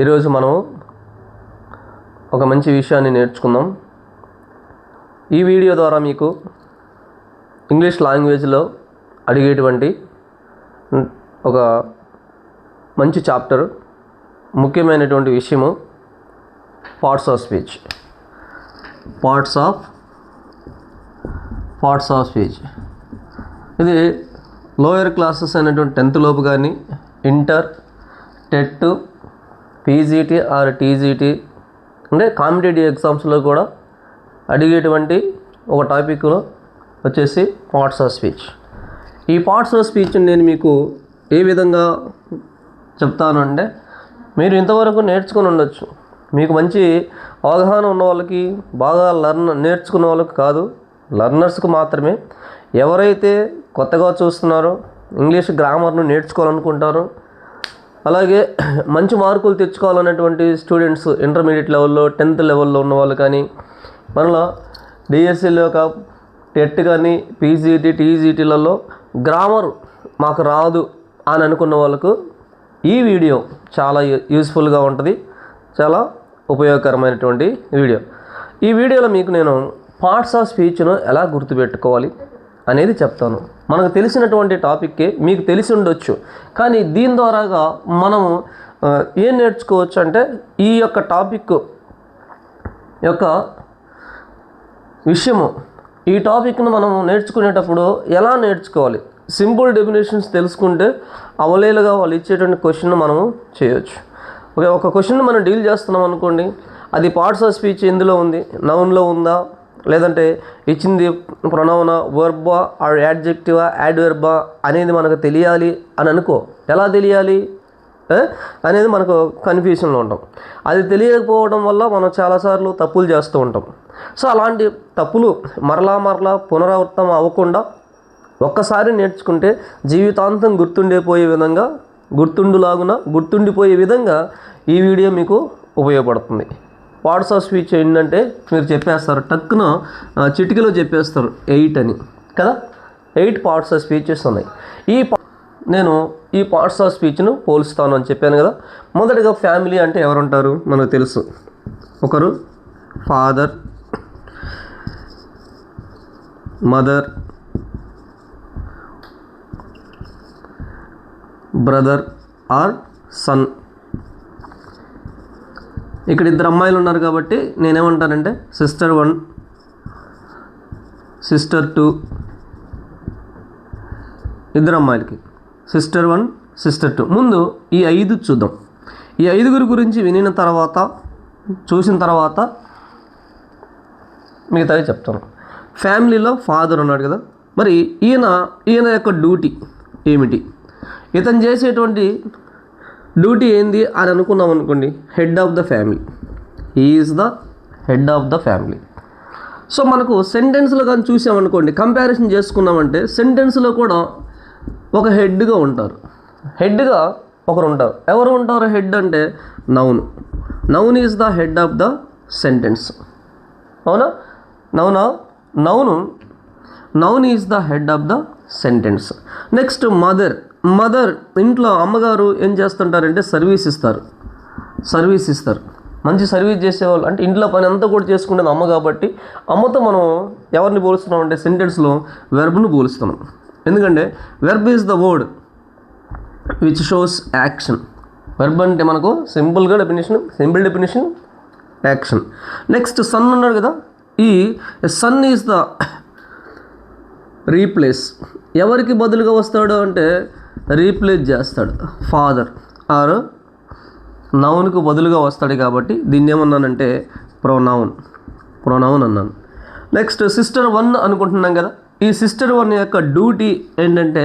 ఈరోజు మనం ఒక మంచి విషయాన్ని నేర్చుకుందాం. ఈ వీడియో ద్వారా మీకు ఇంగ్లీష్ లాంగ్వేజ్లో అడిగేటువంటి ఒక మంచి చాప్టర్, ముఖ్యమైనటువంటి విషయము parts of speech. Parts of speech ఇది లోయర్ క్లాసెస్ అయినటువంటి 10th లోపు కానీ, inter, TET, PGT or TGT అంటే కాంపిటేటివ్ ఎగ్జామ్స్లో కూడా అడిగేటువంటి ఒక టాపిక్లో వచ్చేసి పార్ట్స్ ఆఫ్ స్పీచ్. ఈ పార్ట్స్ ఆఫ్ స్పీచ్ నేను మీకు ఏ విధంగా చెప్తాను అంటే, మీరు ఇంతవరకు నేర్చుకుని ఉండొచ్చు. మీకు మంచి అవగాహన ఉన్న వాళ్ళకి, బాగా నేర్చుకున్న వాళ్ళకి కాదు, లర్నర్స్కి మాత్రమే. ఎవరైతే కొత్తగా చూస్తున్నారో, ఇంగ్లీష్ గ్రామర్ను నేర్చుకోవాలనుకుంటారో, అలాగే మంచి మార్కులు తెచ్చుకోవాలనేటువంటి స్టూడెంట్స్, ఇంటర్మీడియట్ లెవెల్లో, 10th లెవెల్లో ఉన్న వాళ్ళు కానీ, మనలో డిఎస్సిలో టెట్ కానీ, పీజీటీ, టీజీటీలలో గ్రామర్ మాకు రాదు అని అనుకున్న వాళ్ళకు ఈ వీడియో చాలా యూస్ఫుల్గా ఉంటుంది, చాలా ఉపయోగకరమైనటువంటి వీడియో. ఈ వీడియోలో మీకు నేను పార్ట్స్ ఆఫ్ స్పీచ్ను ఎలా గుర్తుపెట్టుకోవాలి అనేది చెప్తాను. మనకు తెలిసినటువంటి టాపిక్కే మీకు తెలిసి ఉండొచ్చు, కానీ దీని ద్వారాగా మనము ఏం నేర్చుకోవచ్చు అంటే, ఈ యొక్క టాపిక్ యొక్క విషయము, ఈ టాపిక్ను మనం నేర్చుకునేటప్పుడు ఎలా నేర్చుకోవాలి, సింపుల్ డెఫినేషన్స్ తెలుసుకుంటే అవలేలుగా వాళ్ళు ఇచ్చేటువంటి క్వశ్చన్ మనము చేయొచ్చు. ఒక క్వశ్చన్ మనం డీల్ చేస్తున్నాం అనుకోండి, అది పార్ట్స్ ఆఫ్ స్పీచ్ ఎందులో ఉంది, నౌన్లో ఉందా, లేదంటే ఇచ్చింది ప్రొనౌనా, వర్బా ఆర్ యాడ్జెక్టివా, యాడ్వర్బా అనేది మనకు తెలియాలి అని అనుకో. ఎలా తెలియాలి అనేది మనకు కన్ఫ్యూషన్లో ఉంటాం. అది తెలియకపోవడం వల్ల మనం చాలాసార్లు తప్పులు చేస్తూ ఉంటాం. సో అలాంటి తప్పులు మరలా పునరావృతం అవ్వకుండా ఒక్కసారి నేర్చుకుంటే జీవితాంతం గుర్తుండిపోయే విధంగా ఈ వీడియో మీకు ఉపయోగపడుతుంది. పార్ట్స్ ఆఫ్ స్పీచ్ ఏంటంటే మీరు చెప్పేస్తారు, టక్కున చిటికలో చెప్పేస్తారు 8 అని కదా. 8 పార్ట్స్ ఆఫ్ స్పీచెస్ ఉన్నాయి. నేను ఈ పార్ట్స్ ఆఫ్ స్పీచ్ను పోల్స్తాను అని చెప్పాను కదా. మొదటిగా ఫ్యామిలీ అంటే ఎవరుంటారు మనకు తెలుసు. ఒకరు father, mother, brother or son. ఇక్కడ 2 అమ్మాయిలు ఉన్నారు కాబట్టి నేనేమంటానంటే సిస్టర్ 1, సిస్టర్ 2, 2 అమ్మాయిలకి సిస్టర్ 1, సిస్టర్ 2. ముందు ఈ 5 చూద్దాం. ఈ 5 గురించి చూసిన తర్వాత మిగతావి చెప్తాను. ఫ్యామిలీలో ఫాదర్ ఉన్నాడు కదా, మరి ఈయన యొక్క డ్యూటీ ఏమిటి, ఇతను చేసేటువంటి డ్యూటీ ఏంది అని అనుకున్నాం అనుకోండి, head of the family. He is the head of the family. So మనకు సెంటెన్స్లో కానీ చూసామనుకోండి, కంపారిజన్ చేసుకున్నామంటే సెంటెన్స్లో కూడా ఒక హెడ్గా ఉంటారు. హెడ్గా ఒకరు ఉంటారు. ఎవరు ఉంటారు హెడ్ అంటే? Noun is the head of the sentence. అవునా? Noun is the head of the sentence. Next mother ఇంట్లో అమ్మగారు ఏం చేస్తుంటారంటే సర్వీస్ ఇస్తారు. మంచి సర్వీస్ చేసేవాళ్ళు అంటే ఇంట్లో పని అంతా కూడా చేసుకునేది అమ్మ కాబట్టి, అమ్మతో మనం ఎవరిని పోలుస్తున్నాం అంటే సెంటెన్స్లో వెర్బ్ను పోలుస్తున్నాం. ఎందుకంటే verb is the word which shows action. Verb అంటే మనకు simple definition action. Next son ఉన్నాడు కదా, ఈ సన్ ఈజ్ ద రీప్లేస్. ఎవరికి బదులుగా వస్తాడు అంటే రీప్లేస్ చేస్తాడు. ఫాదర్ ఆర్ నౌన్కు బదులుగా వస్తాడు కాబట్టి దీన్ని ఏమన్నానంటే ప్రొనౌన్ అన్నాను. నెక్స్ట్ సిస్టర్ 1 అనుకుంటున్నాం కదా, ఈ సిస్టర్ 1 యొక్క డ్యూటీ ఏంటంటే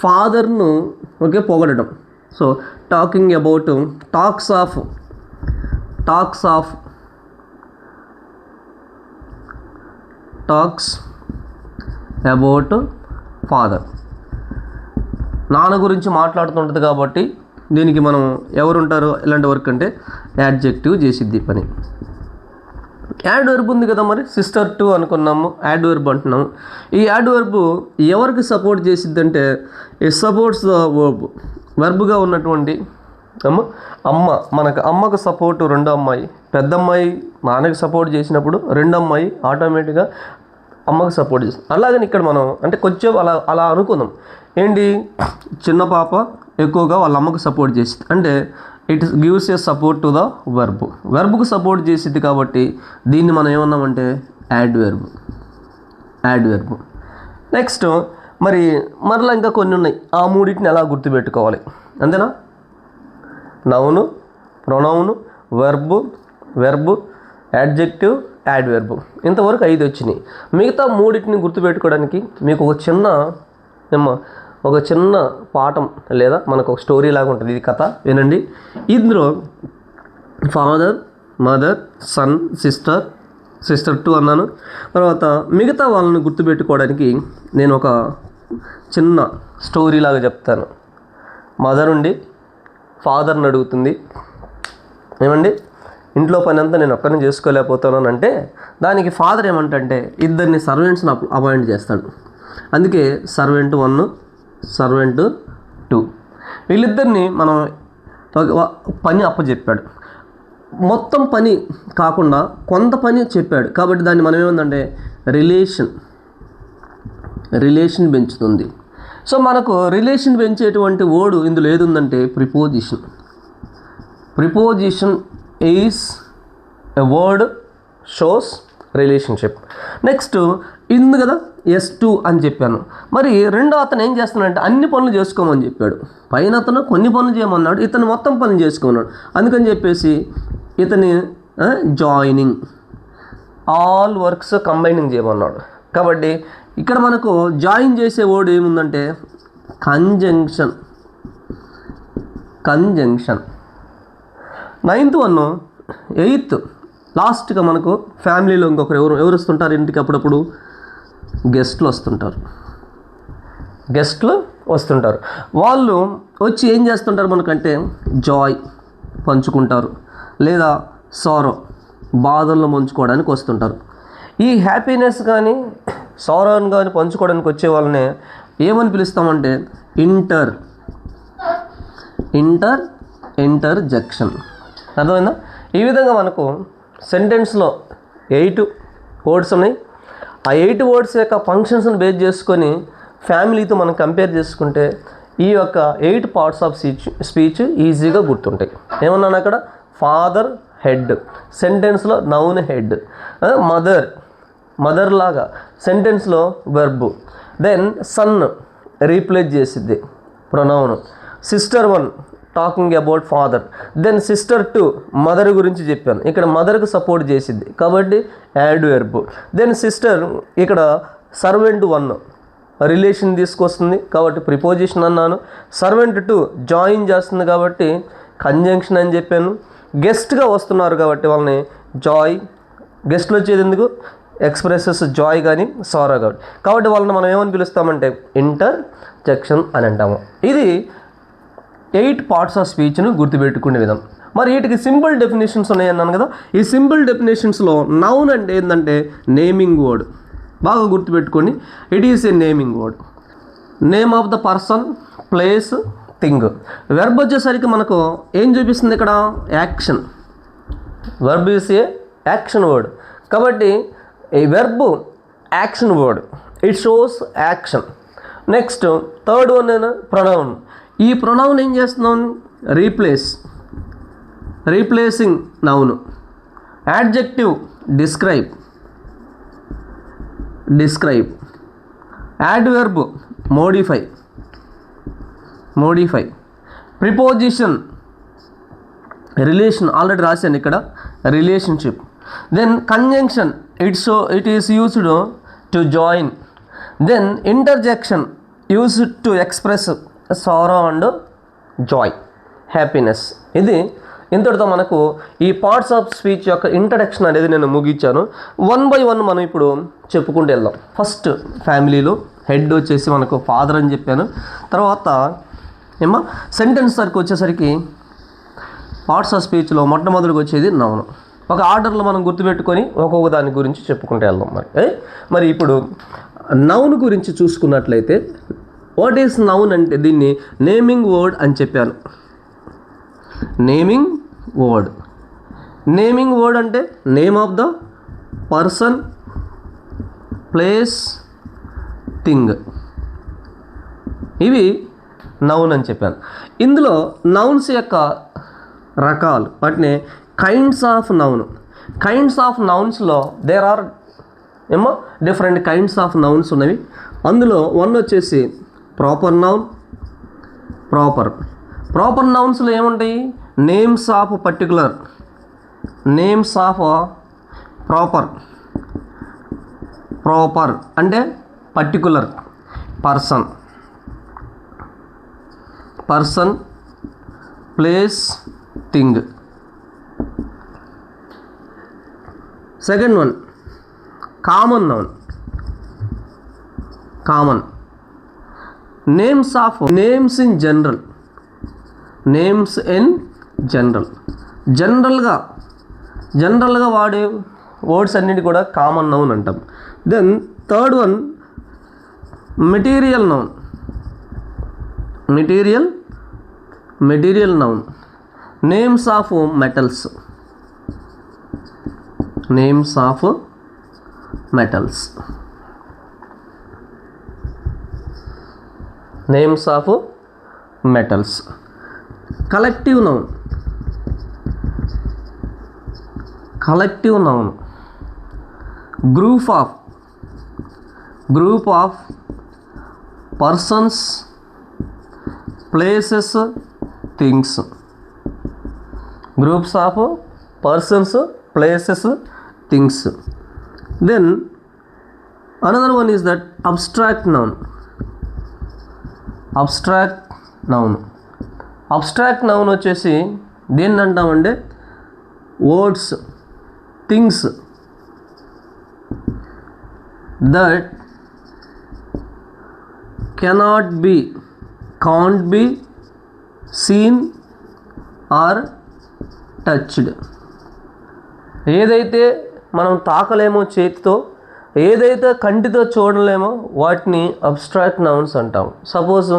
ఫాదర్ను పొగడటం. So talking about talks about father. నాన్న గురించి మాట్లాడుతుంటుంది కాబట్టి దీనికి మనం ఎవరుంటారో ఇలాంటి వర్క్ అంటే యాడ్జెక్టివ్ చేసిద్ది పని. యాడ్ వర్బ్ ఉంది కదా, మరి సిస్టర్ 2 అనుకున్నాము, యాడ్ వర్బ్ అంటున్నాము. ఈ యాడ్ వర్బ్ ఎవరికి సపోర్ట్ చేసిద్ది అంటే ఇట్ సపోర్ట్స్ ద వర్బ్. వర్బ్గా ఉన్నటువంటి అమ్మ మనకు అమ్మకు సపోర్టు రెండో అమ్మాయి, పెద్ద అమ్మాయి నాన్నకి సపోర్ట్ చేసినప్పుడు రెండో అమ్మాయి ఆటోమేటిక్గా అమ్మకు సపోర్ట్ చేస్తుంది. అలాగని ఇక్కడ మనం అంటే కొంచెం అలా అలా అనుకుందాం. ఏంటి, చిన్న పాప ఎక్కువగా వాళ్ళ అమ్మకు సపోర్ట్ చేసింది అంటే it gives a support to the వెర్బ్కు సపోర్ట్ చేసిద్ది. కాబట్టి దీన్ని మనం ఏమన్నామంటే యాడ్ వెర్బ్. నెక్స్ట్ మరలా ఇంకా కొన్ని ఉన్నాయి. ఆ మూడింటిని ఎలా గుర్తుపెట్టుకోవాలి అంతేనా? Noun, pronoun, verb, adjective, add verb. ఇంతవరకు 5 వచ్చినాయి. మిగతా మూడింటిని గుర్తుపెట్టుకోవడానికి మీకు ఒక చిన్న పాఠం లేదా మనకు ఒక స్టోరీ లాగా ఉంటుంది. ఇది కథ వినండి. ఇందులో ఫాదర్, మదర్, సన్, సిస్టర్ 2 అన్నాను. తర్వాత మిగతా వాళ్ళని గుర్తుపెట్టుకోవడానికి నేను ఒక చిన్న స్టోరీ లాగా చెప్తాను. మదర్ ఉండి ఫాదర్ని అడుగుతుంది, ఏమండి ఇంట్లో పని అంతా నేను ఒక్కరిని చేసుకోలేకపోతున్నాను అంటే దానికి ఫాదర్ ఏమంటే 2 సర్వెంట్స్ని అపాయింట్ చేస్తాడు. అందుకే సర్వెంట్ 1, సర్వెంట్ 2 వీళ్ళిద్దరిని మనం పని అప్పచెప్పాడు. మొత్తం పని కాకుండా కొంత పని చెప్పాడు. కాబట్టి దాన్ని మనం ఏమందంటే రిలేషన్ పెంచుతుంది. సో మనకు రిలేషన్ పెంచేటువంటి వర్డ్ ఇందులో ఏది ఉందంటే preposition is a word shows relationship. Next ఇందు కదా S2 అని చెప్పాను. మరి రెండో అతను ఏం చేస్తున్నాడంటే అన్ని పనులు చేసుకోమని చెప్పాడు. పైన అతను కొన్ని పనులు చేయమన్నాడు, ఇతను మొత్తం పనులు చేసుకున్నాడు. అందుకని చెప్పేసి ఇతని జాయినింగ్ ఆల్ వర్క్స్ కంబైనింగ్ చేయమన్నాడు. కాబట్టి ఇక్కడ మనకు జాయిన్ చేసే వర్డ్ ఏముందంటే కంజంక్షన్. 9th 1, 8th లాస్ట్గా మనకు ఫ్యామిలీలో ఇంకొకరు ఎవరు వస్తుంటారు ఇంటికి అప్పుడప్పుడు గెస్ట్లు వస్తుంటారు. వాళ్ళు వచ్చి ఏం చేస్తుంటారు మనకంటే జాయ్ పంచుకుంటారు లేదా సారో బాధల్లో పంచుకోవడానికి వస్తుంటారు. ఈ హ్యాపీనెస్ కానీ సారోని కానీ పంచుకోవడానికి వచ్చే వాళ్ళనే ఏమని పిలుస్తామంటే ఇంటర్జెక్షన్. అర్థమైందా? ఈ విధంగా మనకు సెంటెన్స్లో 8 వర్డ్స్ ఉన్నాయి. ఆ 8 వర్డ్స్ యొక్క ఫంక్షన్స్ని బేస్ చేసుకొని ఫ్యామిలీతో మనం కంపేర్ చేసుకుంటే ఈ యొక్క 8 పార్ట్స్ ఆఫ్ స్పీచ్ ఈజీగా గుర్తుంటాయి. ఏమన్నాను అక్కడ? ఫాదర్ హెడ్, సెంటెన్స్లో నౌన్ హెడ్. మదర్ లాగా సెంటెన్స్లో వెర్బ్. దెన్ సన్ రీప్లేస్ చేసిద్ది pronoun. Sister 1 talking about father. Then sister 2 mother గురించి చెప్పాను, ఇక్కడ మదర్కి సపోర్ట్ చేసిద్ది కాబట్టి యాడ్ వెర్బ్. దెన్ సిస్టర్ ఇక్కడ సర్వెంట్ 1 రిలేషన్ తీసుకొస్తుంది కాబట్టి ప్రిపోజిషన్ అన్నాను. సర్వెంట్ 2 జాయిన్ చేస్తుంది కాబట్టి కంజంక్షన్ అని చెప్పాను. గెస్ట్గా వస్తున్నారు కాబట్టి వాళ్ళని గెస్ట్లు వచ్చేది ఎందుకు? ఎక్స్ప్రెసెస్ జాయ్ కానీ సారా కాబట్టి వాళ్ళని మనం ఏమని పిలుస్తామంటే ఇంటర్జెక్షన్ అని అంటాము. ఇది 8 పార్ట్స్ ఆఫ్ స్పీచ్ను గుర్తుపెట్టుకునే విధం. మరి వీటికి సింపుల్ డెఫినేషన్స్ ఉన్నాయన్నాను కదా. ఈ సింపుల్ డెఫినేషన్స్లో నౌన్ అంటే ఏంటంటే నేమింగ్ వర్డ్. బాగా గుర్తుపెట్టుకోండి, it is a naming word. Name of the person, place, thing. Verb వచ్చేసరికి మనకు ఏం చూపిస్తుంది ఇక్కడ? Action. Verb is a action word కాబట్టి ఈ verb action word, it shows action. Next third one pronoun. ఈ ప్రొనౌన్ ఏం చేస్తున్నాం? Replacing noun. Adjective describe. Adverb modify. Preposition relation, already రాశాను ఇక్కడ relationship. Then conjunction it is used to join. Then interjection used to express sorrow and Joy, happiness. ఇది ఇంతటితో మనకు ఈ parts of speech యొక్క introduction అనేది నేను ముగించాను. 1 by 1 మనం ఇప్పుడు చెప్పుకుంటూ వెళ్దాం. ఫస్ట్ ఫ్యామిలీలో హెడ్ వచ్చేసి మనకు ఫాదర్ అని చెప్పాను. తర్వాత సెంటెన్స్ సరికి వచ్చేసరికి పార్ట్స్ ఆఫ్ స్పీచ్లో మొట్టమొదటికి వచ్చేది నౌన్. ఒక ఆర్డర్లో మనం గుర్తుపెట్టుకొని ఒక్కొక్క దాని గురించి చెప్పుకుంటూ వెళ్దాం. మరి ఇప్పుడు నౌన్ గురించి చూసుకున్నట్లయితే వాట్ ఈస్ నౌన్ అంటే దీన్ని నేమింగ్ వర్డ్ అని చెప్పాను. Naming word. నేమింగ్ వర్డ్ అంటే name of the person, place, thing. ఇవి నౌన్ అని చెప్పాను. ఇందులో నౌన్స్ యొక్క రకాలు, వాటిని kinds of noun. Kinds of నౌన్స్లో there are different kinds of nouns ఉన్నవి. అందులో వన్ వచ్చేసి ప్రాపర్ నౌన్. ప్రాపర్ నౌన్స్లో ఏముంటాయి? Names of particular, names of proper అంటే particular person, place, thing. Second one common noun. Names in general. జనరల్గా వాడే words అన్నిటి కూడా కామన్ నౌన్ అంటాం. Then third one material noun. Material noun. Names of metals. Collective noun. Group of persons, places, things. Groups of persons, places, things. Then another one is that abstract noun వచ్చేసి దేన్ని అంటామంటే words, things that can't be seen or touched. ఏదైతే మనం తాకలేమో చేతితో, ఏదైతే కంటితో చూడలేమో వాటిని abstract nouns అంటాం. సపోజ్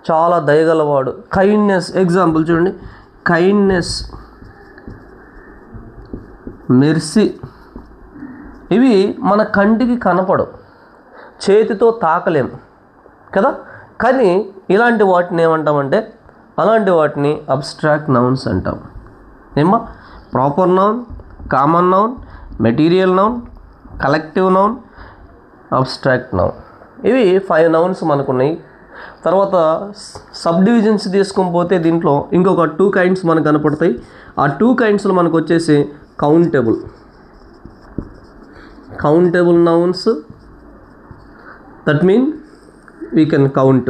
చాలా దయగలవాడు, కైండ్నెస్. ఎగ్జాంపుల్ చూడండి, కైండ్నెస్, మెర్సీ. ఇవి మన కంటికి కనపడవు, చేతితో తాకలేము కదా. కానీ ఇలాంటి వాటిని ఏమంటామంటే, అలాంటి వాటిని అబ్స్ట్రాక్ట్ నౌన్స్ అంటాం. Proper noun, common noun, material noun, collective noun, abstract noun. ఇవి 5 నౌన్స్ మనకున్నాయి. తర్వాత సబ్ డివిజన్స్ తీసుకొని పోతే దీంట్లో ఇంకొక 2 కైండ్స్ మనకు కనపడతాయి. ఆ 2 కైండ్స్లో మనకు వచ్చేసి countable nouns, that mean we can count,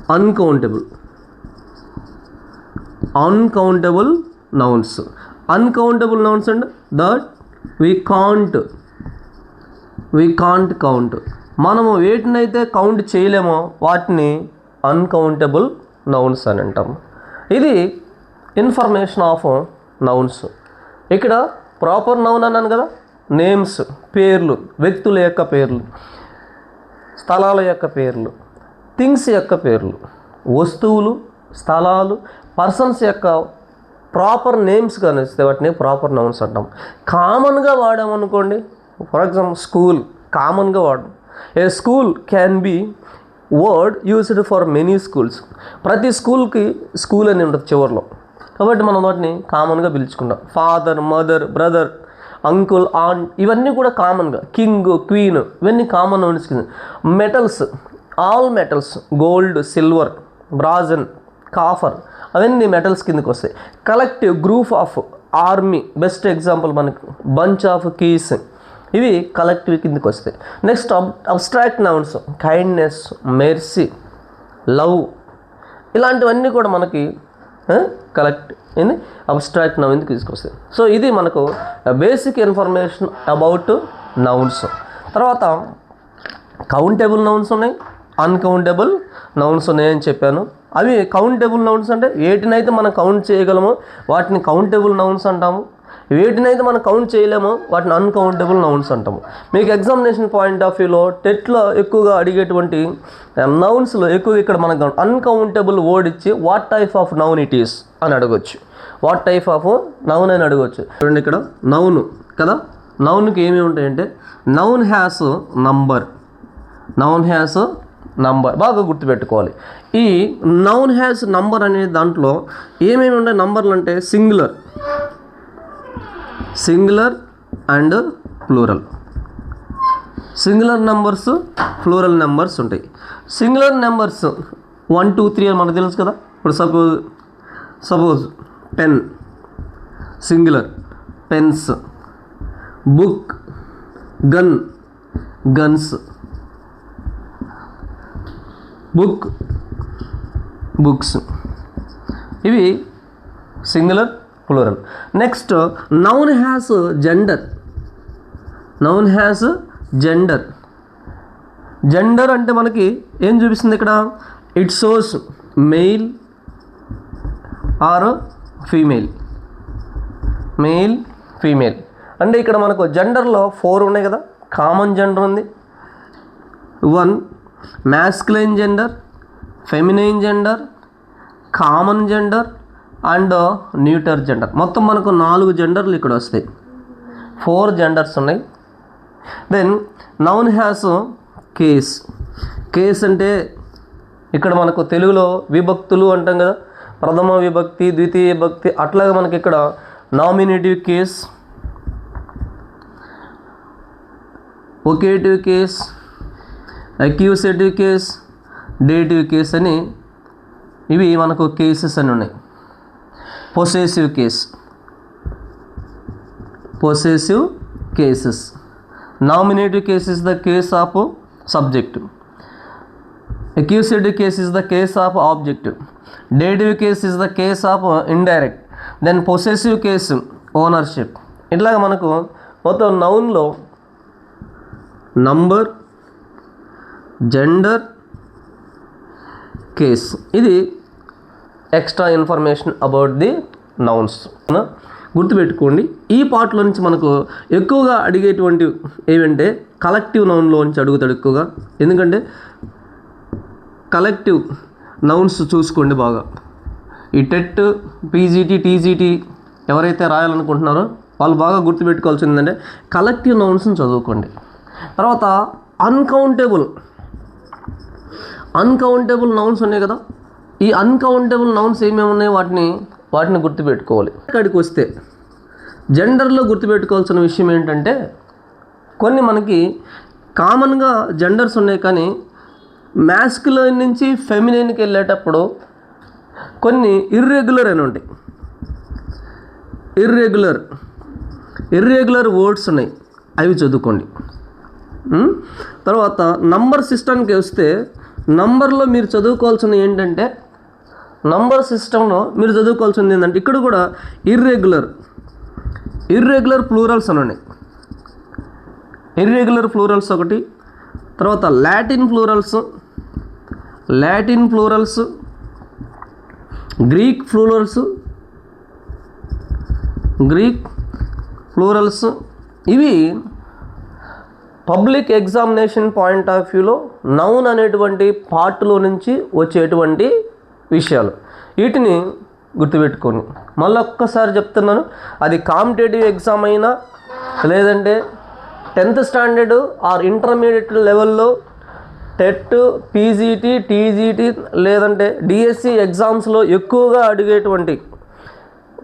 uncountable nouns and that we can't count. మనము వేటినైతే కౌంట్ చేయలేమో వాటిని అన్కౌంటబుల్ నౌన్స్ అని అంటాం. ఇది ఇన్ఫర్మేషన్ ఆఫ్ నౌన్స్. ఇక్కడ ప్రాపర్ నౌన్ అన్నాను కదా, నేమ్స్, పేర్లు, వ్యక్తుల యొక్క పేర్లు, స్థలాల యొక్క పేర్లు, థింగ్స్ యొక్క పేర్లు, వస్తువులు, స్థలాలు, పర్సన్స్ యొక్క ప్రాపర్ నేమ్స్ కనిపిస్తే వాటిని ప్రాపర్ నౌన్స్ అంటాం. కామన్గా వాడామనుకోండి, ఫర్ ఎగ్జాంపుల్ స్కూల్ కామన్గా వాడడం. A school can be word used for many schools. ప్రతి స్కూల్కి స్కూల్ అని ఉంటుంది చివరిలో, కాబట్టి మనం వాటిని కామన్గా పిలుచుకుంటాం. Father, mother, brother, uncle, aunt, ఇవన్నీ కూడా కామన్గా. కింగ్, క్వీన్, ఇవన్నీ కామన్ నౌన్స్ కింద. Metals, all metals, gold, silver, brazen, copper, అవన్నీ మెటల్స్ కిందకి వస్తాయి. Collective, group of, army, best example మనకు బంచ్ ఆఫ్ కీస్, ఇవి కలెక్టివ్ కిందకి వస్తాయి. Next abstract nouns, kindness, mercy, love, ఇలాంటివన్నీ కూడా మనకి అబ్స్ట్రాక్ట్ నౌన్ తీసుకొస్తాయి. సో ఇది మనకు బేసిక్ ఇన్ఫర్మేషన్ అబౌట్ నౌన్స్. తర్వాత కౌంటబుల్ నౌన్స్ ఉన్నాయి, అన్కౌంటబుల్ నౌన్స్ ఉన్నాయని చెప్పాను. అవి కౌంటబుల్ నౌన్స్ అంటే వేటినైతే మనం కౌంట్ చేయగలమో వాటిని కౌంటబుల్ నౌన్స్ అంటాము. వీటినైతే మనం కౌంట్ చేయలేము, వాటిని అన్కౌంటబుల్ నౌన్స్ అంటాము. మీకు ఎగ్జామినేషన్ పాయింట్ ఆఫ్ వ్యూలో టెట్లో ఎక్కువగా అడిగేటువంటి నౌన్స్లో ఎక్కువ ఇక్కడ మనకు అన్కౌంటబుల్ వర్డ్ ఇచ్చి what type of noun it is అని అడగొచ్చు. వాట్ టైప్ ఆఫ్ నౌన్ అని అడగవచ్చు. చూడండి ఇక్కడ నౌన్ కదా, నౌన్కి ఏమేమి ఉంటాయంటే noun has number, noun has number బాగా గుర్తుపెట్టుకోవాలి. ఈ నౌన్ హ్యాస్ నంబర్ అనే దాంట్లో ఏమేమి ఉంటాయి నంబర్లు అంటే singular, singular and plural. Singular numbers, plural numbers ఉంటాయి. సింగులర్ నెంబర్స్ 1 2 3 అని మనకు తెలుసు కదా. ఇప్పుడు suppose pen singular, pens. Book, gun, guns. Book, books. ఇవి singular, plural. Next noun has gender, noun has gender. Gender అంటే మనకి ఏం చూపిస్తుంది ఇక్కడ, it shows male or female, male female. అంటే ఇక్కడ మనకు జెండర్లో 4 ఉన్నాయి కదా. కామన్ జెండర్ ఉంది, 1 masculine gender, feminine gender, common gender and neuter gender. మొత్తం మనకు 4 జెండర్లు ఇక్కడ వస్తాయి, 4 జెండర్స్ ఉన్నాయి. Then noun has case. Case అంటే ఇక్కడ మనకు తెలుగులో విభక్తులు అంటాం కదా, ప్రథమ విభక్తి, ద్వితీయ విభక్తి. అట్లాగే మనకి ఇక్కడ nominative case, vocative case, accusative case, dative case అని ఇవి మనకు కేసెస్ అని ఉన్నాయి. Possessive case, possessive cases. Nominative case is the case of subject, accusative case is the case of object, dative case is the case of indirect, then possessive case ownership. ఇట్లాగ మనకు మొత్తం నౌన్లో number, gender, case. ఇది extra information about the nouns గుర్తుపెట్టుకోండి. ఈ పార్ట్లో నుంచి మనకు ఎక్కువగా అడిగేటువంటి ఏమంటే కలెక్టివ్ నౌన్లో నుంచి అడుగుతాడు ఎక్కువగా. ఎందుకంటే కలెక్టివ్ నౌన్స్ చూసుకోండి బాగా. ఈ టెట్, పీజీటీ, టీజీటీ ఎవరైతే రాయాలనుకుంటున్నారో వాళ్ళు బాగా గుర్తుపెట్టుకోవాల్సింది ఏంటంటే కలెక్టివ్ నౌన్స్ని చదువుకోండి. తర్వాత అన్కౌంటబుల్ నౌన్స్ ఉన్నాయి కదా. ఈ అన్కౌంటబుల్ నౌన్స్ ఏమేమి ఉన్నాయి వాటిని గుర్తుపెట్టుకోవాలి. ఇక్కడికి వస్తే జెండర్లో గుర్తుపెట్టుకోవాల్సిన విషయం ఏంటంటే కొన్ని మనకి కామన్గా జెండర్స్ ఉన్నాయి, కానీ మ్యాస్కులైన్ నుంచి ఫెమినైన్కి వెళ్ళేటప్పుడు కొన్ని ఇర్రెగ్యులర్ అని ఉంటాయి. ఇర్రెగ్యులర్ వర్డ్స్ ఉన్నాయి, అవి చదువుకోండి. తర్వాత నంబర్ సిస్టమ్కి వస్తే నంబర్లో మీరు చదువుకోవాల్సింది ఏంటంటే నంబర్ సిస్టంలో మీరు చదువుకోవాల్సింది ఏంటంటే ఇక్కడ కూడా ఇర్రెగ్యులర్ ప్లూరల్స్ అని ఉన్నాయి. ఇర్రెగ్యులర్ ప్లూరల్స్ ఒకటి. తర్వాత లాటిన్ ప్లూరల్స్, గ్రీక్ ప్లూరల్స్. ఇవి పబ్లిక్ ఎగ్జామినేషన్ పాయింట్ ఆఫ్ వ్యూలో నౌన్ అనేటువంటి పార్ట్లో నుంచి వచ్చేటువంటి విషయాలు. వీటిని గుర్తుపెట్టుకోండి. మళ్ళీ ఒక్కసారి చెప్తున్నాను, అది కాంపిటేటివ్ ఎగ్జామ్ అయినా లేదంటే 10th స్టాండర్డ్ ఆర్ ఇంటర్మీడియట్ లెవెల్లో టెట్, పీజీటీ, టీజీటీ లేదంటే డిఎస్సి ఎగ్జామ్స్లో ఎక్కువగా అడిగేటువంటి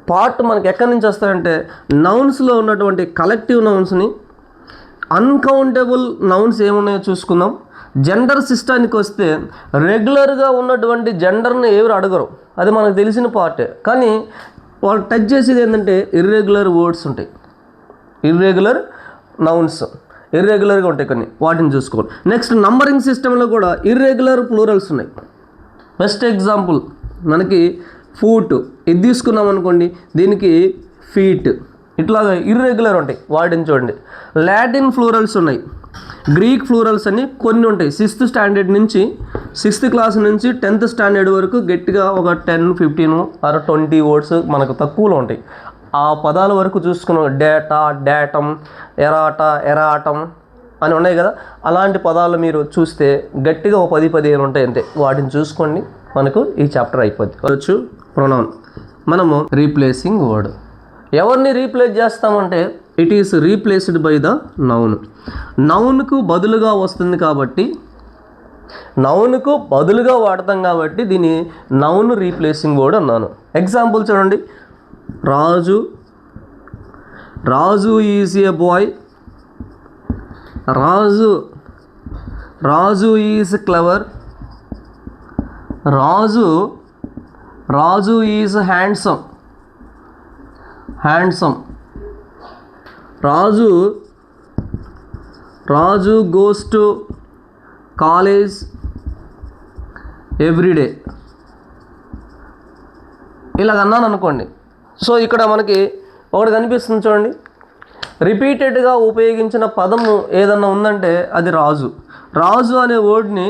పార్ట్ మనకి ఎక్కడి నుంచి వస్తాయంటే నౌన్స్లో ఉన్నటువంటి కలెక్టివ్ నౌన్స్ని. అన్కౌంటబుల్ నౌన్స్ ఏమున్నాయో చూసుకుందాం. జెండర్ సిస్టానికి వస్తే రెగ్యులర్గా ఉన్నటువంటి జెండర్ని ఎవరు అడగరు, అది మనకు తెలిసిన పార్టే. కానీ వాళ్ళు టచ్ చేసేది ఏంటంటే ఇర్రెగ్యులర్ వర్డ్స్ ఉంటాయి, ఇర్రెగ్యులర్ నౌన్స్ ఇర్రెగ్యులర్గా ఉంటాయి కొన్ని, వాటిని చూసుకోవాలి. నెక్స్ట్ నంబరింగ్ సిస్టంలో కూడా ఇర్రెగ్యులర్ ప్లూరల్స్ ఉన్నాయి. బెస్ట్ ఎగ్జాంపుల్ మనకి ఫూట్, ఇది తీసుకున్నాం అనుకోండి, దీనికి ఫీట్. ఇట్లాగా ఇర్రెగ్యులర్ ఉంటాయి, వాటిని చూడండి. లాటిన్ ప్లూరల్స్ ఉన్నాయి, గ్రీక్ ప్లూరల్స్ అని కొన్ని ఉంటాయి. 6th స్టాండర్డ్ నుంచి 6th క్లాస్ నుంచి 10th స్టాండర్డ్ వరకు గట్టిగా ఒక 10, 15 ఆర్ 20 వర్డ్స్ మనకు తక్కువలో ఉంటాయి. ఆ పదాల వరకు చూసుకున్నాం. డేటా, డేటమ్, ఎరాటం అని ఉన్నాయి కదా, అలాంటి పదాలు మీరు చూస్తే గట్టిగా 10-15 ఉంటాయి అంతే. వాటిని చూసుకోండి, మనకు ఈ చాప్టర్ అయిపోద్ది. వచ్చు ప్రొనౌన్. మనము రీప్లేసింగ్ వర్డ్. ఎవరిని రీప్లేస్ చేస్తామంటే it is replaced by the noun. నౌన్కు బదులుగా వస్తుంది కాబట్టి, నౌన్కు బదులుగా వాడతాం కాబట్టి దీన్ని నౌన్ రీప్లేసింగ్ వర్డ్ అన్నాను. ఎగ్జాంపుల్ చూడండి. Raju is a boy. Raju is clever. Raju is handsome. Raju goes to college everyday. ఇలాగ అన్నాను అనుకోండి. సో ఇక్కడ మనకి ఒకటి కనిపిస్తుంది చూడండి. రిపీటెడ్గా ఉపయోగించిన పదము ఏదన్నా ఉందంటే అది రాజు అనే వర్డ్ని,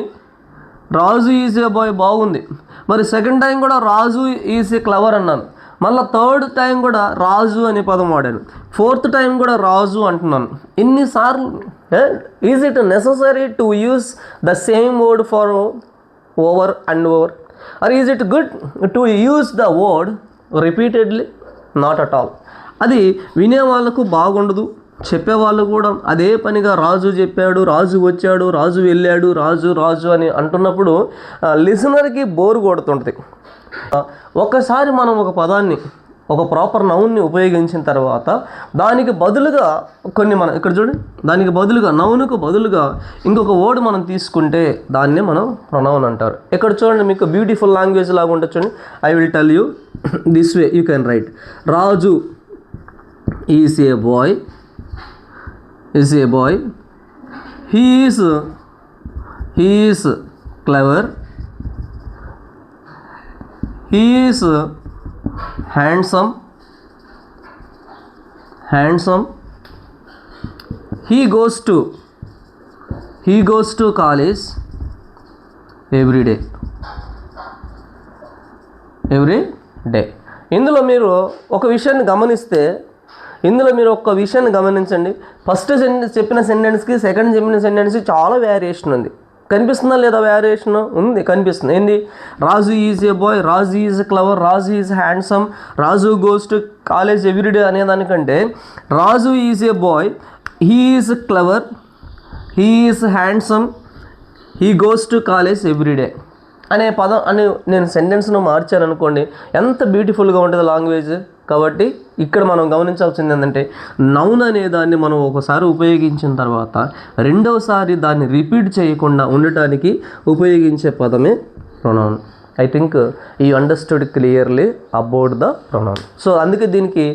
రాజు ఈజ్ ఏ బాయ్ బాగుంది. మరి సెకండ్ టైం కూడా రాజు ఈజ్ ఏ క్లవర్ అన్నాను. మళ్ళీ థర్డ్ టైం కూడా రాజు అనే పదం వాడాను. ఫోర్త్ టైం కూడా రాజు అంటున్నాను. ఇన్నిసార్లు is it necessary to use the same word for over and over, or is it good to use the word repeatedly? Not at all. అది వినే వాళ్ళకు బాగుండదు, చెప్పేవాళ్ళు కూడా అదే పనిగా రాజు చెప్పాడు, రాజు వచ్చాడు, రాజు వెళ్ళాడు, రాజు అని అంటున్నప్పుడు లిసనర్కి బోర్ కొడుతుంటుంది. ఒక్కసారి మనం ఒక పదాన్ని, ఒక ప్రాపర్ నౌన్ని ఉపయోగించిన తర్వాత దానికి బదులుగా మనం ఇక్కడ చూడండి, దానికి బదులుగా, నౌన్కు బదులుగా ఇంకొక వర్డ్ మనం తీసుకుంటే దాన్నే మనం ప్రొనౌన్ అంటారు. ఇక్కడ చూడండి, మీకు బ్యూటిఫుల్ లాంగ్వేజ్ లాగా ఉంటుంది చూడండి. I will tell you this way you can write. Raju is a boy. He is clever. He is handsome. He goes to college every day. ఇందులో మీరు ఒక విషయాన్ని గమనించండి. ఫస్ట్ చెప్పిన సెంటెన్స్కి సెకండ్ చెప్పిన సెంటెన్స్కి చాలా వేరియేషన్ ఉంది. కనిపిస్తుందా లేదా? వేరియేషన్ ఉంది, కనిపిస్తుంది. ఏంది? Raju is a boy, Raju is clever, Raju is handsome, Raju goes to college everyday అనేదానికంటే Raju is a boy, he is clever, he is handsome, he goes to college everyday అనే పదం అని నేను సెంటెన్స్ను మార్చాను అనుకోండి, ఎంత బ్యూటిఫుల్గా ఉంటుంది లాంగ్వేజ్. కాబట్టి ఇక్కడ మనం గమనించాల్సింది ఏంటంటే, నౌన్ అనే దాన్ని మనం ఒకసారి ఉపయోగించిన తర్వాత రెండవసారి దాన్ని రిపీట్ చేయకుండా ఉండటానికి ఉపయోగించే పదమే pronoun. I think you understood clearly about the pronoun. So అందుకే దీనికి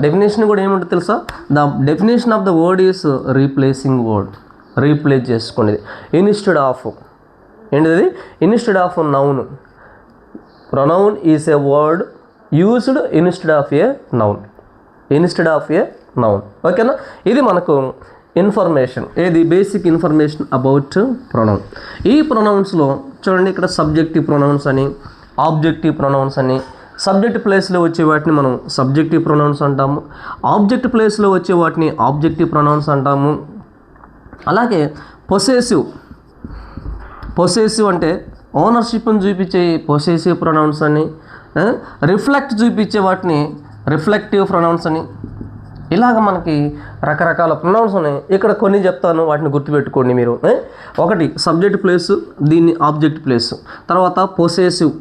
డెఫినేషన్ కూడా ఏముంటుంది తెలుసా? The definition of the word is replacing word. Replace చేసుకోండి. ఇన్స్టెడ్ ఆఫ్ ఏంటిది? Instead of noun. Pronoun is a word used instead of a noun. ఓకేనా? ఇది మనకు ఇన్ఫర్మేషన్, ఏది బేసిక్ ఇన్ఫర్మేషన్ అబౌట్ ప్రొనౌన్. ఈ ప్రొనౌన్స్లో చూడండి, ఇక్కడ సబ్జెక్టివ్ ప్రొనౌన్స్ అని, ఆబ్జెక్టివ్ ప్రొనౌన్స్ అని. సబ్జెక్ట్ ప్లేస్లో వచ్చే వాటిని మనం సబ్జెక్టివ్ ప్రొనౌన్స్ అంటాము. ఆబ్జెక్ట్ ప్లేస్లో వచ్చే వాటిని ఆబ్జెక్టివ్ ప్రొనౌన్స్ అంటాము. అలాగే పొసెసివ్ అంటే ఓనర్షిప్ని చూపించే పొసెసివ్ ప్రొనౌన్స్ అని, రిఫ్లెక్ట్ చూపించే వాటిని రిఫ్లెక్టివ్ ప్రొనౌన్స్ అని. ఇలాగ మనకి రకరకాల ప్రొనౌన్స్ ఉన్నాయి. ఇక్కడ కొన్ని చెప్తాను, వాటిని గుర్తుపెట్టుకోండి మీరు. ఒకటి సబ్జెక్ట్ ప్లేసు, దీన్ని ఆబ్జెక్ట్ ప్లేసు. తర్వాత పొసెసివ్,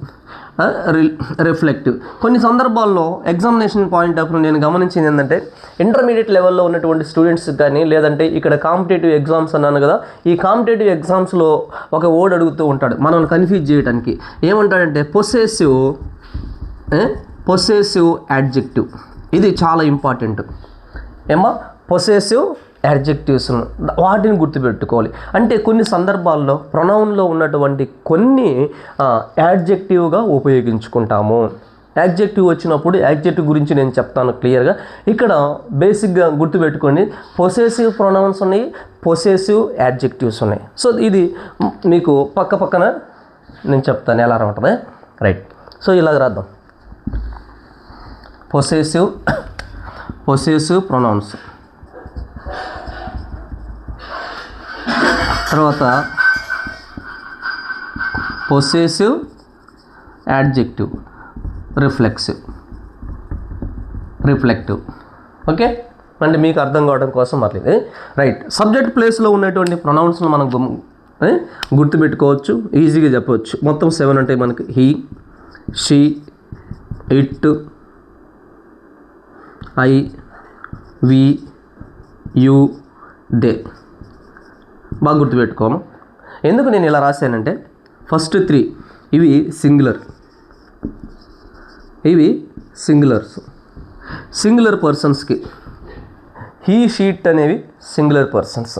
రిఫ్లెక్టివ్. కొన్ని సందర్భాల్లో ఎగ్జామినేషన్ పాయింట్ ఆఫ్ నేను గమనించింది ఏంటంటే, ఇంటర్మీడియట్ లెవెల్లో ఉన్నటువంటి స్టూడెంట్స్ కానీ, లేదంటే ఇక్కడ కాంపిటేటివ్ ఎగ్జామ్స్ అన్నాను కదా, ఈ కాంపిటేటివ్ ఎగ్జామ్స్లో ఒక వర్డ్ అడుగుతూ ఉంటాడు మనం కన్ఫ్యూజ్ చేయడానికి. ఏమంటాడంటే పొసెసివ్ యాడ్జెక్టివ్. ఇది చాలా ఇంపార్టెంట్. పొసెసివ్ యాడ్జెక్టివ్స్, వాటిని గుర్తుపెట్టుకోవాలి. అంటే కొన్ని సందర్భాల్లో ప్రొనౌన్లో ఉన్నటువంటి కొన్ని యాడ్జెక్టివ్గా ఉపయోగించుకుంటాము. యాడ్జెక్టివ్ వచ్చినప్పుడు యాడ్జెక్టివ్ గురించి నేను చెప్తాను క్లియర్గా. ఇక్కడ బేసిక్గా గుర్తుపెట్టుకోండి, పొసెసివ్ ప్రొనౌన్స్ ఉన్నాయి, పొసెసివ్ యాడ్జెక్టివ్స్ ఉన్నాయి. సో ఇది మీకు పక్కన నేను చెప్తాను ఎలా ఉంటుంది. రైట్. సో ఇలాగ రాద్దాం. Possessive possessive pronouns. తర్వాత పొసెసివ్ యాడ్జెక్టివ్, రిఫ్లెక్టివ్. ఓకే, అంటే మీకు అర్థం కావడం కోసం మళ్ళీ రైట్. సబ్జెక్ట్ ప్లేస్లో ఉన్నటువంటి ప్రొనౌన్స్ను మనం గుర్తుపెట్టుకోవచ్చు, ఈజీగా చెప్పవచ్చు. మొత్తం 7 ఉంటాయి మనకి. He, she, it, I, we, you, they. బాగా గుర్తుపెట్టుకోము. ఎందుకు నేను ఇలా రాశానంటే ఫస్ట్ 3 ఇవి సింగులర్ పర్సన్స్కి. హీ, షీట్ అనేవి సింగులర్ పర్సన్స్.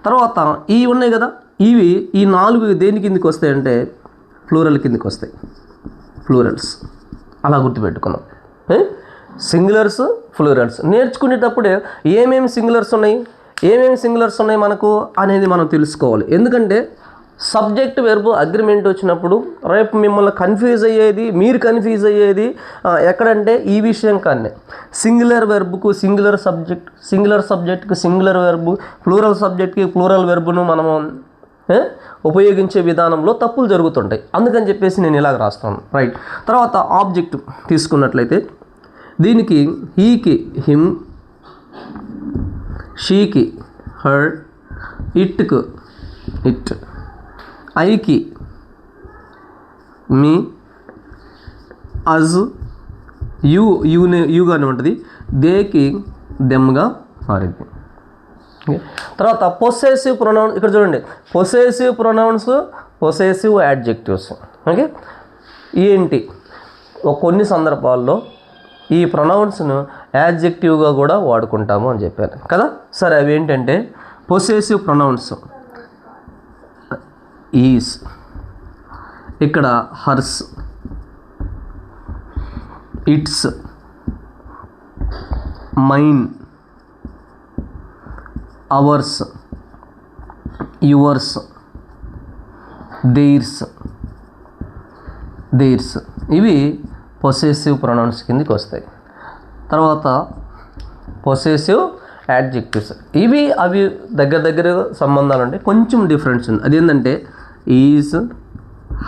తర్వాత ఈ ఉన్నాయి కదా, ఇవి ఈ 4 దేని కిందకి వస్తాయంటే ప్లూరల్ కిందకి వస్తాయి. ప్లూరల్స్ అలా గుర్తుపెట్టుకున్నాం. సింగులర్స్, ప్లూరల్స్ నేర్చుకునేటప్పుడే ఏమేమి సింగులర్స్ ఉన్నాయి మనకు అనేది మనం తెలుసుకోవాలి. ఎందుకంటే సబ్జెక్ట్ వెర్బ్ అగ్రిమెంట్ వచ్చినప్పుడు రేపు మిమ్మల్ని మీరు కన్ఫ్యూజ్ అయ్యేది ఎక్కడంటే ఈ విషయం కానీ సింగులర్ వెర్బ్కు సింగులర్ సబ్జెక్ట్కి సింగులర్ వెర్బ్, ప్లూరల్ సబ్జెక్ట్కి ప్లూరల్ వెర్బ్ను మనము ఉపయోగించే విధానంలో తప్పులు జరుగుతుంటాయి. అందుకని చెప్పేసి నేను ఇలాగ రాస్తాను. రైట్. తర్వాత ఆబ్జెక్ట్ తీసుకున్నట్లయితే దీనికి హీకి హిమ్, షీకి హర్, ఇట్కు ఇట్, ఐకి మీ, అజ్, యూగానే ఉంటుంది, దేకి దెమ్గా మారింది. తర్వాత పొసెసివ్ ప్రొనౌన్స్. ఇక్కడ చూడండి, possessive pronouns, possessive adjectives. Okay, ఏంటి కొన్ని సందర్భాల్లో ఈ ప్రొనౌన్స్ను యాడ్జెక్టివ్గా కూడా వాడుకుంటాము అని చెప్పాను కదా. సరే, అవి ఏంటంటే పొసెసివ్ ప్రొనౌన్స్ ఈస్, ఇక్కడ hers, its, mine, ours, yours, theirs. ఇవి పొసెసివ్ ప్రొనౌన్స్ కిందకి వస్తాయి. తర్వాత పొసెసివ్ యాడ్జెక్టివ్స్, అవి దగ్గర సంబంధాలు ఉంటాయి. కొంచెం డిఫరెన్స్ ఉంది. అదేంటంటే ఈజ్,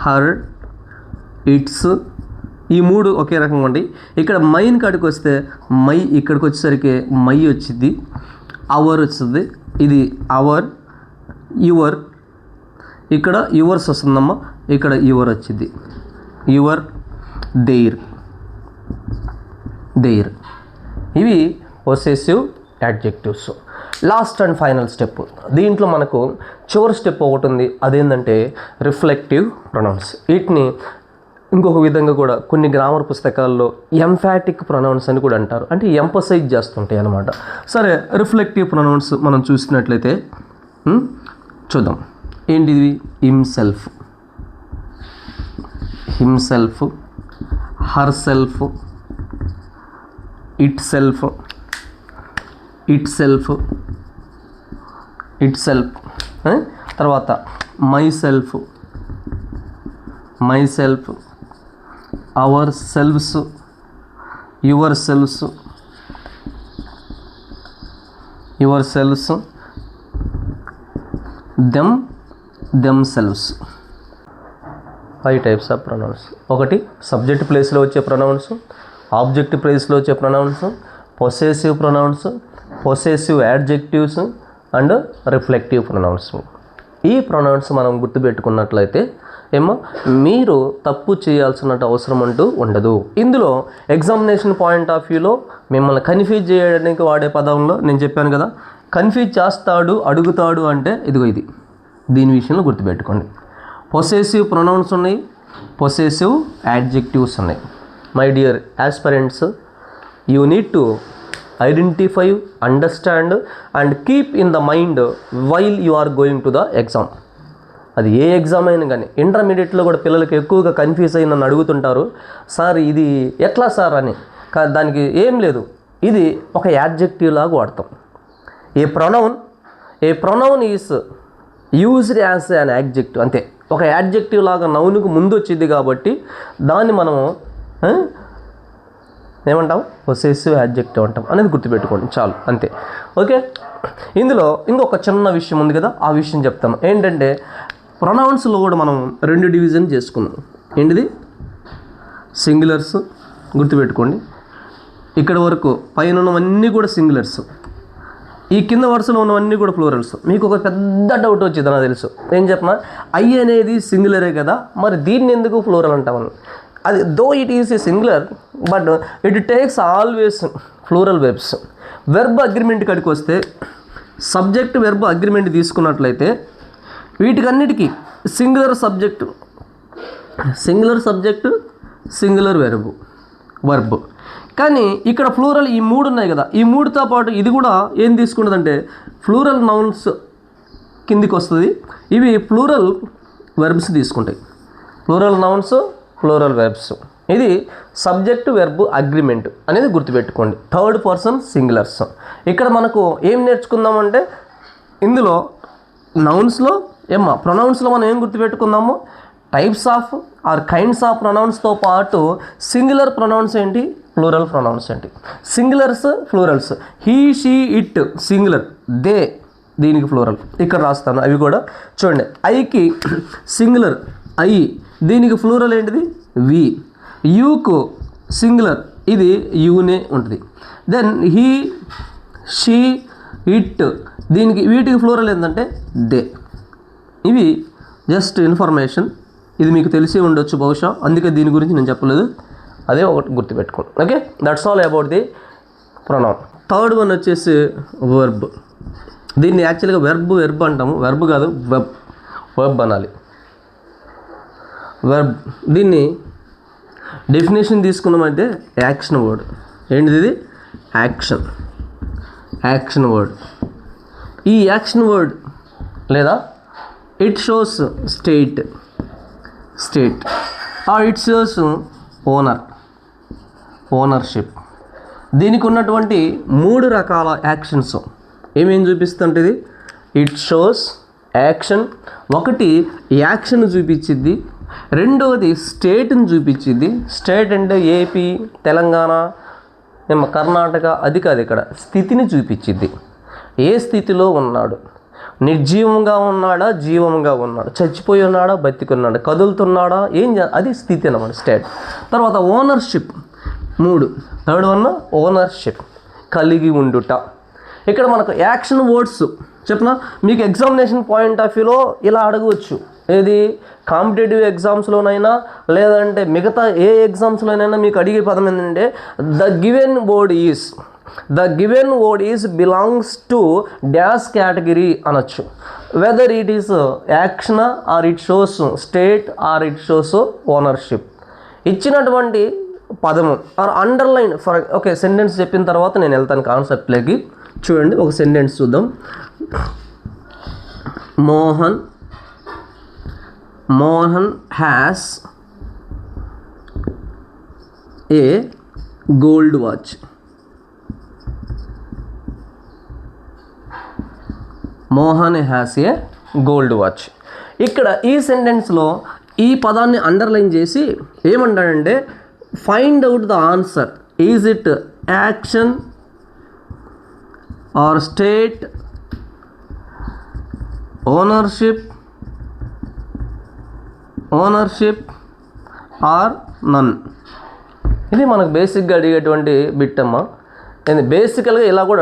హర్, ఇట్స్, ఈ 3 ఒకే రకంగా ఉంటాయి. ఇక్కడ మైన్ కాడికి వస్తే ఇక్కడికి వచ్చేసరికి మై వచ్చింది, అవర్ వచ్చింది. ఇది అవర్, యువర్, ఇక్కడ యువర్స్ వస్తుందమ్మా, ఇక్కడ యువర్ వచ్చింది, యువర్, దేర్. ఇవి possessive adjectives. Last and final step, దీంట్లో మనకు చివరి స్టెప్ ఒకటి ఉంది. అదేంటంటే రిఫ్లెక్టివ్ ప్రొనౌన్స్. వీటిని ఇంకొక విధంగా కూడా కొన్ని గ్రామర్ పుస్తకాల్లో ఎంఫాటిక్ ప్రొనౌన్స్ అని కూడా అంటారు, అంటే ఎంపసైజ్ చేస్తుంటాయి అన్నమాట. సరే, రిఫ్లెక్టివ్ ప్రొనౌన్స్ మనం చూసినట్లయితే చూద్దాం. ఏంటిది? హిమ్సెల్ఫ్, హర్సెల్ఫ్, ఇట్సెల్ఫ్, తర్వాత myself, ourselves, yourselves, themselves. 5 types of pronouns. ఒకటి సబ్జెక్ట్ ప్లేస్లో వచ్చే ప్రొనౌన్స్, ఆబ్జెక్ట్ ప్లేస్లో వచ్చే pronouns, possessive pronouns, possessive adjectives and reflective pronouns. ఈ ప్రొనౌన్స్ మనం గుర్తుపెట్టుకున్నట్లయితే మీరు తప్పు చేయాల్సిన అవసరం అంటూ ఉండదు. ఇందులో ఎగ్జామినేషన్ పాయింట్ ఆఫ్ వ్యూలో మిమ్మల్ని కన్ఫ్యూజ్ చేయడానికి వాడే పదంలో నేను చెప్పాను కదా, కన్ఫ్యూజ్ చేస్తాడు, అడుగుతాడు అంటే ఇది. దీని విషయంలో గుర్తుపెట్టుకోండి. పొసెసివ్ ప్రొనౌన్స్ ఉన్నాయి, పొసెసివ్ యాడ్జెక్టివ్స్ ఉన్నాయి. My dear aspirants, you need to identify, understand and keep in the mind while you are going to the exam. అది ఏ ఎగ్జామ్ అయినా కానీ. ఇంటర్మీడియట్లో కూడా పిల్లలకి ఎక్కువగా కన్ఫ్యూజ్ అయ్యి నన్ను అడుగుతుంటారు, సార్ ఇది ఎట్లా సార్ అని. దానికి ఏం లేదు, ఇది ఒక యాడ్జెక్టివ్ లాగా వాడతాం. A pronoun is used as an adjective, అంతే. ఒక యాడ్జెక్టివ్ లాగా నౌన్కు ముందు వచ్చింది కాబట్టి దాన్ని మనము ఏమంటాం? పొసెసివ్ యాడ్జెక్టివ్ అంటాం అనేది గుర్తుపెట్టుకోండి చాలు, అంతే. ఓకే, ఇందులో ఇంకొక చిన్న విషయం ఉంది కదా, ఆ విషయం చెప్తాను. ఏంటంటే ప్రొనౌన్స్లో కూడా మనం 2 డివిజన్ చేసుకున్నాం. ఏంటిది? సింగులర్స్ గుర్తుపెట్టుకోండి. ఇక్కడ వరకు పైన ఉన్నవన్నీ కూడా సింగులర్స్, ఈ కింద వరుసలో ఉన్నవన్నీ కూడా ప్లూరల్స్. మీకు ఒక పెద్ద డౌట్ వచ్చింది నాకు తెలుసు. ఏం చెప్పినా ఐ అనేది సింగులరే కదా, మరి దీన్ని ఎందుకు ప్లూరల్ అంటామని. అది though it is a singular, but it takes always plural verbs. Verb agreement కాడికి వస్తే సబ్జెక్ట్ వెర్బ్ అగ్రిమెంట్ తీసుకున్నట్లయితే వీటికన్నిటికీ సింగులర్ సబ్జెక్టు సింగులర్ వర్బ్. కానీ ఇక్కడ ఫ్లూరల్ ఈ 3 ఉన్నాయి కదా, ఈ 3తో పాటు ఇది కూడా ఏం తీసుకున్నదంటే ఫ్లూరల్ నౌన్స్ కిందికి వస్తుంది. ఇవి ప్లూరల్ వెర్బ్స్ తీసుకుంటాయి. Plural nouns, plural verbs. ఇది సబ్జెక్ట్ వెర్బ్ అగ్రిమెంట్ అనేది గుర్తుపెట్టుకోండి. 3rd person singulars. ఇక్కడ మనకు ఏం నేర్చుకుందామంటే ఇందులో నౌన్స్లో ప్రొనౌన్స్లో మనం ఏం గుర్తుపెట్టుకుందాము, types of or kinds of ప్రొనౌన్స్తో పాటు సింగులర్ ప్రొనౌన్స్ ఏంటి, ప్లూరల్ ప్రొనౌన్స్ ఏంటి. Singulars, plurals. He, she, it singular, they దీనికి ప్లూరల్. ఇక్కడ రాస్తాను అవి కూడా చూడండి. ఐకి సింగులర్ ఐ, దీనికి ప్లూరల్ ఏంటిది వి. యూకు సింగులర్, ఇది యూనే ఉంటుంది. దెన్ హీ, షీ, ఇట్, వీటికి ప్లూరల్ ఏంటంటే దే. ఇవి జస్ట్ ఇన్ఫర్మేషన్, ఇది మీకు తెలిసి ఉండొచ్చు బహుశా, అందుకే దీని గురించి నేను చెప్పలేదు. అదే ఒకటి గుర్తుపెట్టుకోండి. Okay, that's all about the pronoun. 3rd one వచ్చేసి వర్బ్. దీన్ని యాక్చువల్గా వెర్బ్ అంటాము, వెర్బ్ కాదు వెబ్ అనాలి. వెర్బ్. దీన్ని డెఫినేషన్ తీసుకున్నామంటే యాక్షన్ వర్డ్. ఏంటిది? ఇది యాక్షన్ వర్డ్. ఈ యాక్షన్ వర్డ్ లేదా it shows state or it shows ownership. దీనికి ఉన్నటువంటి 3 రకాల యాక్షన్స్ ఏమేం చూపిస్తుంటే ఇది ఇట్ షోస్ యాక్షన్. ఒకటి యాక్షన్ చూపించిద్ది, రెండవది స్టేట్ని చూపించిద్ది. స్టేట్ అంటే ఏపీ, తెలంగాణ, కర్ణాటక, అది కాదు, ఇక్కడ స్థితిని చూపించిద్ది. ఏ స్థితిలో ఉన్నాడు, నిర్జీవంగా ఉన్నాడా, జీవంగా ఉన్నాడు, చచ్చిపోయి ఉన్నాడా, బతికున్నాడా, కదులుతున్నాడా, అది స్థితి అన్నమాట, స్టేట్. తర్వాత ఓనర్షిప్ 3. 3rd వన్ ఓనర్షిప్, కలిగి ఉండుట. ఇక్కడ మనకు యాక్షన్ వర్డ్స్ చెప్పిన మీకు ఎగ్జామినేషన్ పాయింట్ ఆఫ్ వ్యూలో ఇలా అడగవచ్చు. ఏది కాంపిటేటివ్ ఎగ్జామ్స్లోనైనా లేదంటే మిగతా ఏ ఎగ్జామ్స్లోనైనా మీకు అడిగే పదం ఏంటంటే the given word is belongs to dash category అనొచ్చు. Whether it is action or it shows state or it shows ownership. ఇచ్చినటువంటి పదము or underline for okay sentence చెప్పిన తర్వాత నేను వెళ్తాను కాన్సెప్ట్లోకి. చూడండి, ఒక సెంటెన్స్ చూద్దాం. Mohan has a gold watch. Mohan has a gold watch. ఇక్కడ ఈ సెంటెన్స్లో ఈ పదాన్ని అండర్లైన్ చేసి ఏమంటాడంటే find out the answer. Is it action or state, ownership are నన్. ఇది మనకు బేసిక్గా అడిగేటువంటి బిట్ అమ్మ. బేసికల్గా ఇలా కూడా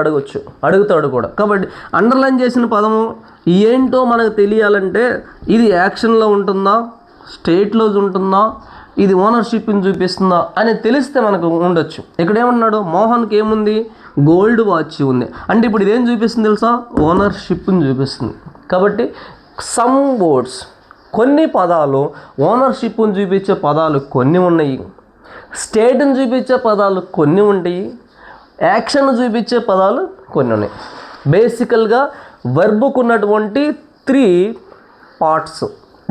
అడుగుతాడు కూడా. కాబట్టి అండర్లైన్ చేసిన పదము ఏంటో మనకు తెలియాలంటే ఇది యాక్షన్లో ఉంటుందా, స్టేట్లో ఉంటుందా, ఇది ఓనర్షిప్ని చూపిస్తుందా అని తెలిస్తే మనకు ఉండొచ్చు. ఇక్కడ ఏమన్నాడు, మోహన్కి ఏముంది, గోల్డ్ వాచ్ ఉంది. అంటే ఇప్పుడు ఇదేం చూపిస్తుంది తెలుసా, ఓనర్షిప్ని చూపిస్తుంది. కాబట్టి సమ్ వర్డ్స్, కొన్ని పదాలు ఓనర్షిప్ని చూపించే పదాలు కొన్ని ఉన్నాయి, స్టేట్ని చూపించే పదాలు కొన్ని ఉంటాయి, యాక్షన్ చూపించే పదాలు కొన్ని ఉన్నాయి. బేసికల్గా వర్బుకు ఉన్నటువంటి 3 పార్ట్స్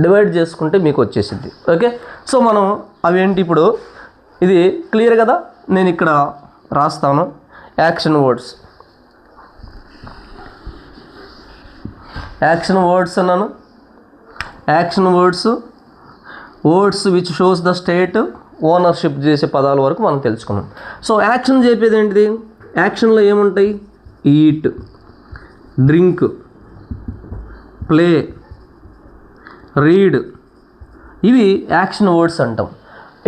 డివైడ్ చేసుకుంటే మీకు వచ్చేసింది. ఓకే, సో మనం అవేంటి ఇప్పుడు ఇది క్లియర్ కదా. నేను ఇక్కడ రాస్తాను యాక్షన్ వర్డ్స్ అన్నాను. Action words which shows the state, ownership చేసే పదాల వరకు మనం తెలుసుకున్నాం. సో యాక్షన్ చెప్పేది ఏంటిది? యాక్షన్లో ఏముంటాయి? ఈట్, డ్రింక్, ప్లే, రీడ్, ఇవి యాక్షన్ వర్డ్స్ అంటాం.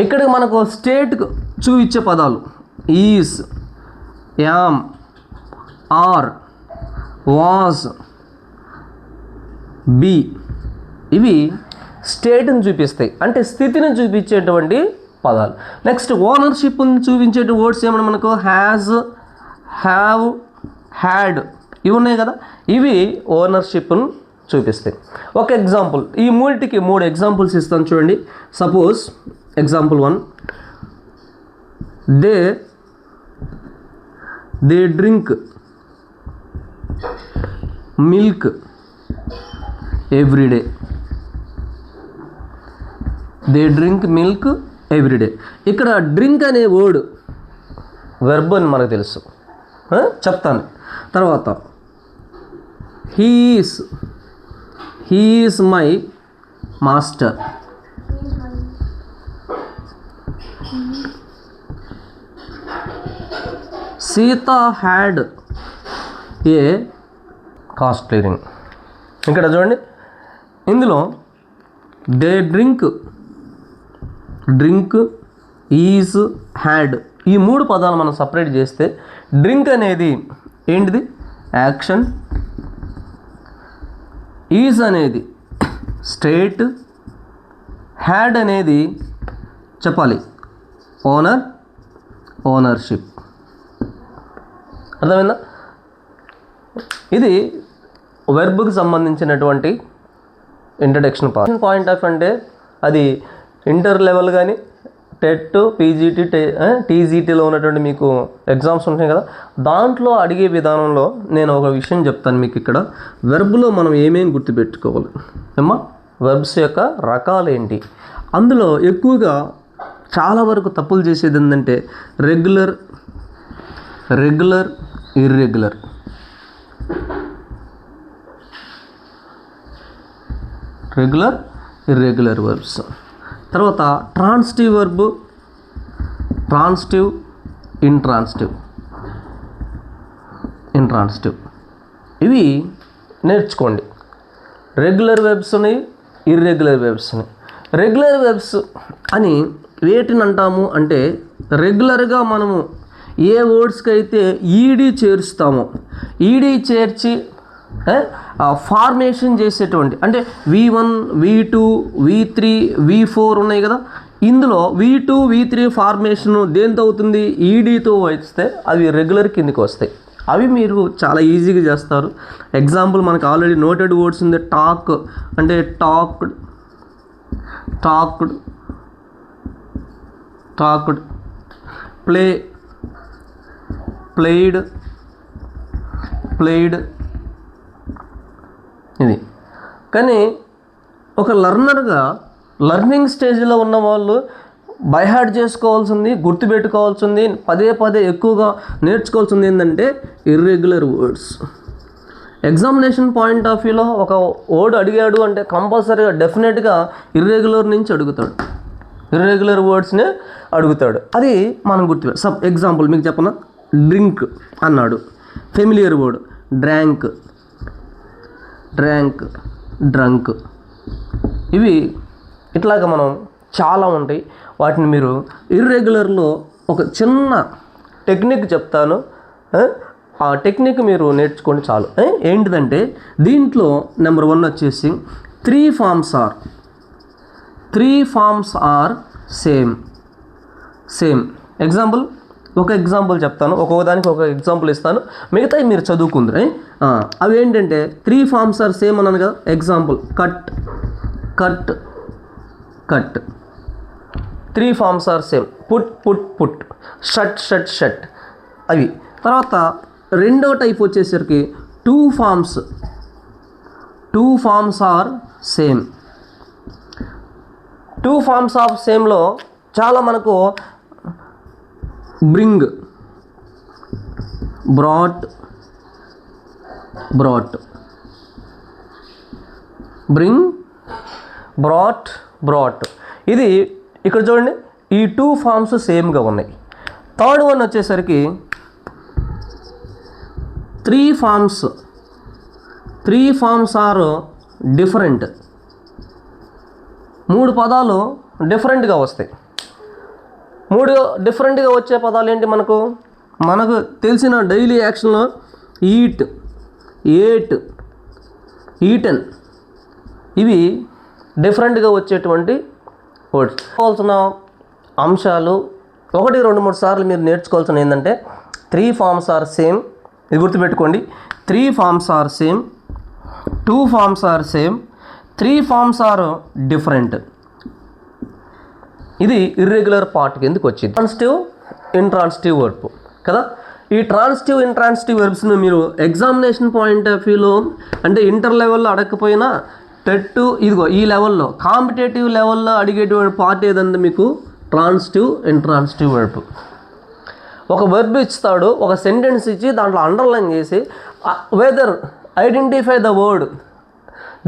ఇక్కడ మనకు స్టేట్కు చూపించే పదాలు is, am, are, was, be, ఇవి స్టేట్ని చూపిస్తాయి, అంటే స్థితిని చూపించేటువంటి పదాలు. నెక్స్ట్ ఓనర్షిప్ని చూపించే వర్డ్స్ ఏమన్నా మనకు హ్యాజ్, హ్యావ్, హ్యాడ్, ఇవి ఉన్నాయి కదా, ఇవి ఓనర్షిప్ను చూపిస్తాయి. ఒక ఎగ్జాంపుల్, ఈ మూడింటికి 3 ఎగ్జాంపుల్స్ ఇస్తాను చూడండి. Suppose example 1, they drink milk everyday. They drink milk everyday. ఇక్కడ డ్రింక్ అనే వర్డ్ వెర్బ్ అని మనకు తెలుసు, చెప్తాను తర్వాత. He is my master. Sita had a cost clearing. ఇక్కడ చూడండి, ఇందులో దే డ్రింక్, ఈజ్, హ్యాడ్, ఈ 3 పదాలు మనం సపరేట్ చేస్తే డ్రింక్ అనేది ఏంటిది? యాక్షన్. ఈజ్ అనేది స్టేట్. హ్యాడ్ అనేది చెప్పాలి ఓనర్షిప్. అర్థమైందా? ఇది వెర్బ్కి సంబంధించినటువంటి ఇంట్రడక్షన్ పాయింట్ ఆఫ్ అంటే అది ఇంటర్ లెవెల్ కానీ టెట్, పీజీటీ, టీజీటీలో ఉన్నటువంటి మీకు ఎగ్జామ్స్ ఉంటాయి కదా, దాంట్లో అడిగే విధానంలో నేను ఒక విషయం చెప్తాను మీకు. ఇక్కడ వెర్బ్లో మనం ఏమేమి గుర్తుపెట్టుకోవాలి ఏమ్మా? వెర్బ్స్ యొక్క రకాలు ఏంటి? అందులో ఎక్కువగా చాలా వరకు తప్పులు చేసేది ఏంటంటే regular, irregular. Regular, irregular verbs. తర్వాత ట్రాన్సిటివ్ వర్బ్, ట్రాన్సిటివ్, ఇంట్రాన్సిటివ్. ఇవి నేర్చుకోండి. రెగ్యులర్ వెర్బ్స్ ఉన్నాయి, ఇర్రెగ్యులర్ వెర్బ్స్ ఉన్నాయి. రెగ్యులర్ వెర్బ్స్ అని వేటిని అంటాము అంటే, రెగ్యులర్గా మనము ఏ వర్డ్స్కి అయితే ఈడీ చేరుస్తామో, ఈడీ చేర్చి ఫార్మేషన్ చేసేటువంటి, అంటే V1, V2, V3, V4 ఉన్నాయి కదా, ఇందులో V2, V3 ఫార్మేషన్ దేంతో అవుతుంది? ఈడీతో వస్తే అవి రెగ్యులర్ కిందకి వస్తాయి. అవి మీరు చాలా ఈజీగా చేస్తారు. ఎగ్జాంపుల్ మనకు ఆల్రెడీ నోటెడ్ వర్డ్స్ ఉంది. టాక్ అంటే టాక్డ్, ప్లేడ్, ఇది. కానీ ఒక లర్నర్గా లర్నింగ్ స్టేజ్లో ఉన్న వాళ్ళు బైహార్ట్ చేసుకోవాల్సింది, గుర్తుపెట్టుకోవాల్సింది, పదే ఎక్కువగా నేర్చుకోవాల్సింది ఏంటంటే irregular words. Examination point of వ్యూలో ఒక వర్డ్ అడిగాడు అంటే కంపల్సరీగా డెఫినెట్గా ఇర్రెగ్యులర్ నుంచి అడుగుతాడు, ఇర్రెగ్యులర్ వర్డ్స్నే అడుగుతాడు. అది మనం సబ్ ఎగ్జాంపుల్ మీకు చెప్పనా? డ్రింక్ అన్నాడు, ఫెమిలియర్ వర్డ్ డ్రాంక్, డ్రంక్. ఇవి ఇట్లాగా మనం చాలా ఉంటాయి. వాటిని మీరు ఇర్రెగ్యులర్లో ఒక చిన్న టెక్నిక్ చెప్తాను, ఆ టెక్నిక్ మీరు నేర్చుకోండి చాలు. ఏంటిదంటే దీంట్లో నెంబర్ 1 వచ్చేసి 3 ఫార్మ్స్ ఆర్ సేమ్. ఒక ఎగ్జాంపుల్ చెప్తాను, ఒక్కొక్కదానికి ఒక ఎగ్జాంపుల్ ఇస్తాను, మిగతాయి మీరు చదువుకుందరు. అవి ఏంటంటే 3 ఫార్మ్స్ ఆర్ సేమ్ అన్నాను కదా. Example cut. 3 forms are same. Put, shut. అవి. తర్వాత రెండో టైప్ వచ్చేసరికి 2 forms are same. 2 forms of సేమ్లో చాలా మనకు బ్రింగ్, బ్రాట్, బ్రింగ్, బ్రాట్. ఇది ఇక్కడ చూడండి, ఈ 2 ఫామ్స్ సేమ్గా ఉన్నాయి. థర్డ్ వన్ వచ్చేసరికి 3 ఫామ్స్ ఆర్ డిఫరెంట్. 3 పదాలు డిఫరెంట్గా వస్తాయి. 3 డిఫరెంట్గా వచ్చే పదాలు ఏంటి? మనకు తెలిసిన డైలీ యాక్షన్లో ఈట్, ఏట్, ఈటెన్, ఇవి డిఫరెంట్గా వచ్చేటువంటి వర్డ్స్. కావాల్సిన అంశాలు 1, 2, 3 సార్లు మీరు నేర్చుకోవాల్సిన ఏంటంటే 3 ఫామ్స్ ఆర్ సేమ్. ఇది గుర్తుపెట్టుకోండి. 3 forms are same, 2 forms are same, 3 forms are different. ఇది ఇర్రెగ్యులర్ పార్ట్ కిందకి వచ్చింది. ట్రాన్సిటివ్, ఇంట్రాన్సిటివ్ వర్బ్ కదా. ఈ ట్రాన్సిటివ్, ఇంట్రాన్సిటివ్ వర్బ్స్ని మీరు ఎగ్జామినేషన్ పాయింట్ ఆఫ్ వ్యూలో అంటే ఇంటర్ లెవెల్లో అడగకపోయినా టెట్ ఇదిగో ఈ లెవెల్లో కాంపిటేటివ్ లెవెల్లో అడిగేటువంటి పార్ట్ ఏదంటే మీకు ట్రాన్సిటివ్, ఇంట్రాన్సిటివ్ వర్బ్. ఒక వర్బ్ ఇస్తాడు, ఒక సెంటెన్స్ ఇచ్చి దాంట్లో అండర్లైన్ చేసి whether identify the word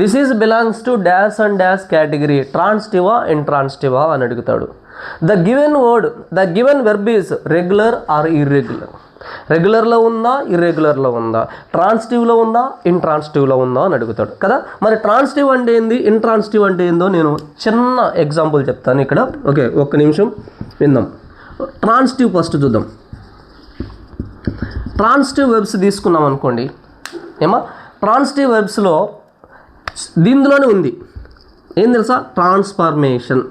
this is belongs to dash and dash category, ట్రాన్సిటివా ఇంట్రాన్సిటివా అని అడుగుతాడు. The given verb is regular or irregular. రెగ్యులర్లో ఉందా, ఇర్రెగ్యులర్లో ఉందా, ట్రాన్సిటివ్లో ఉందా, ఇంట్రాన్సిటివ్లో ఉందా అని అడుగుతాడు కదా. మరి ట్రాన్సిటివ్ అంటే ఏంది, ఇంట్రాన్సిటివ్ అంటే ఏందో నేను చిన్న ఎగ్జాంపుల్ చెప్తాను ఇక్కడ. ఓకే, ఒక్క నిమిషం విందాం. ట్రాన్సిటివ్ ఫస్ట్ చూద్దాం. ట్రాన్సిటివ్ వెర్బ్స్ తీసుకున్నాం అనుకోండి. ట్రాన్సిటివ్ వెర్బ్స్లో దీనిలోనే ఉంది ఏం తెలుసా? ట్రాన్స్ఫర్మేషన్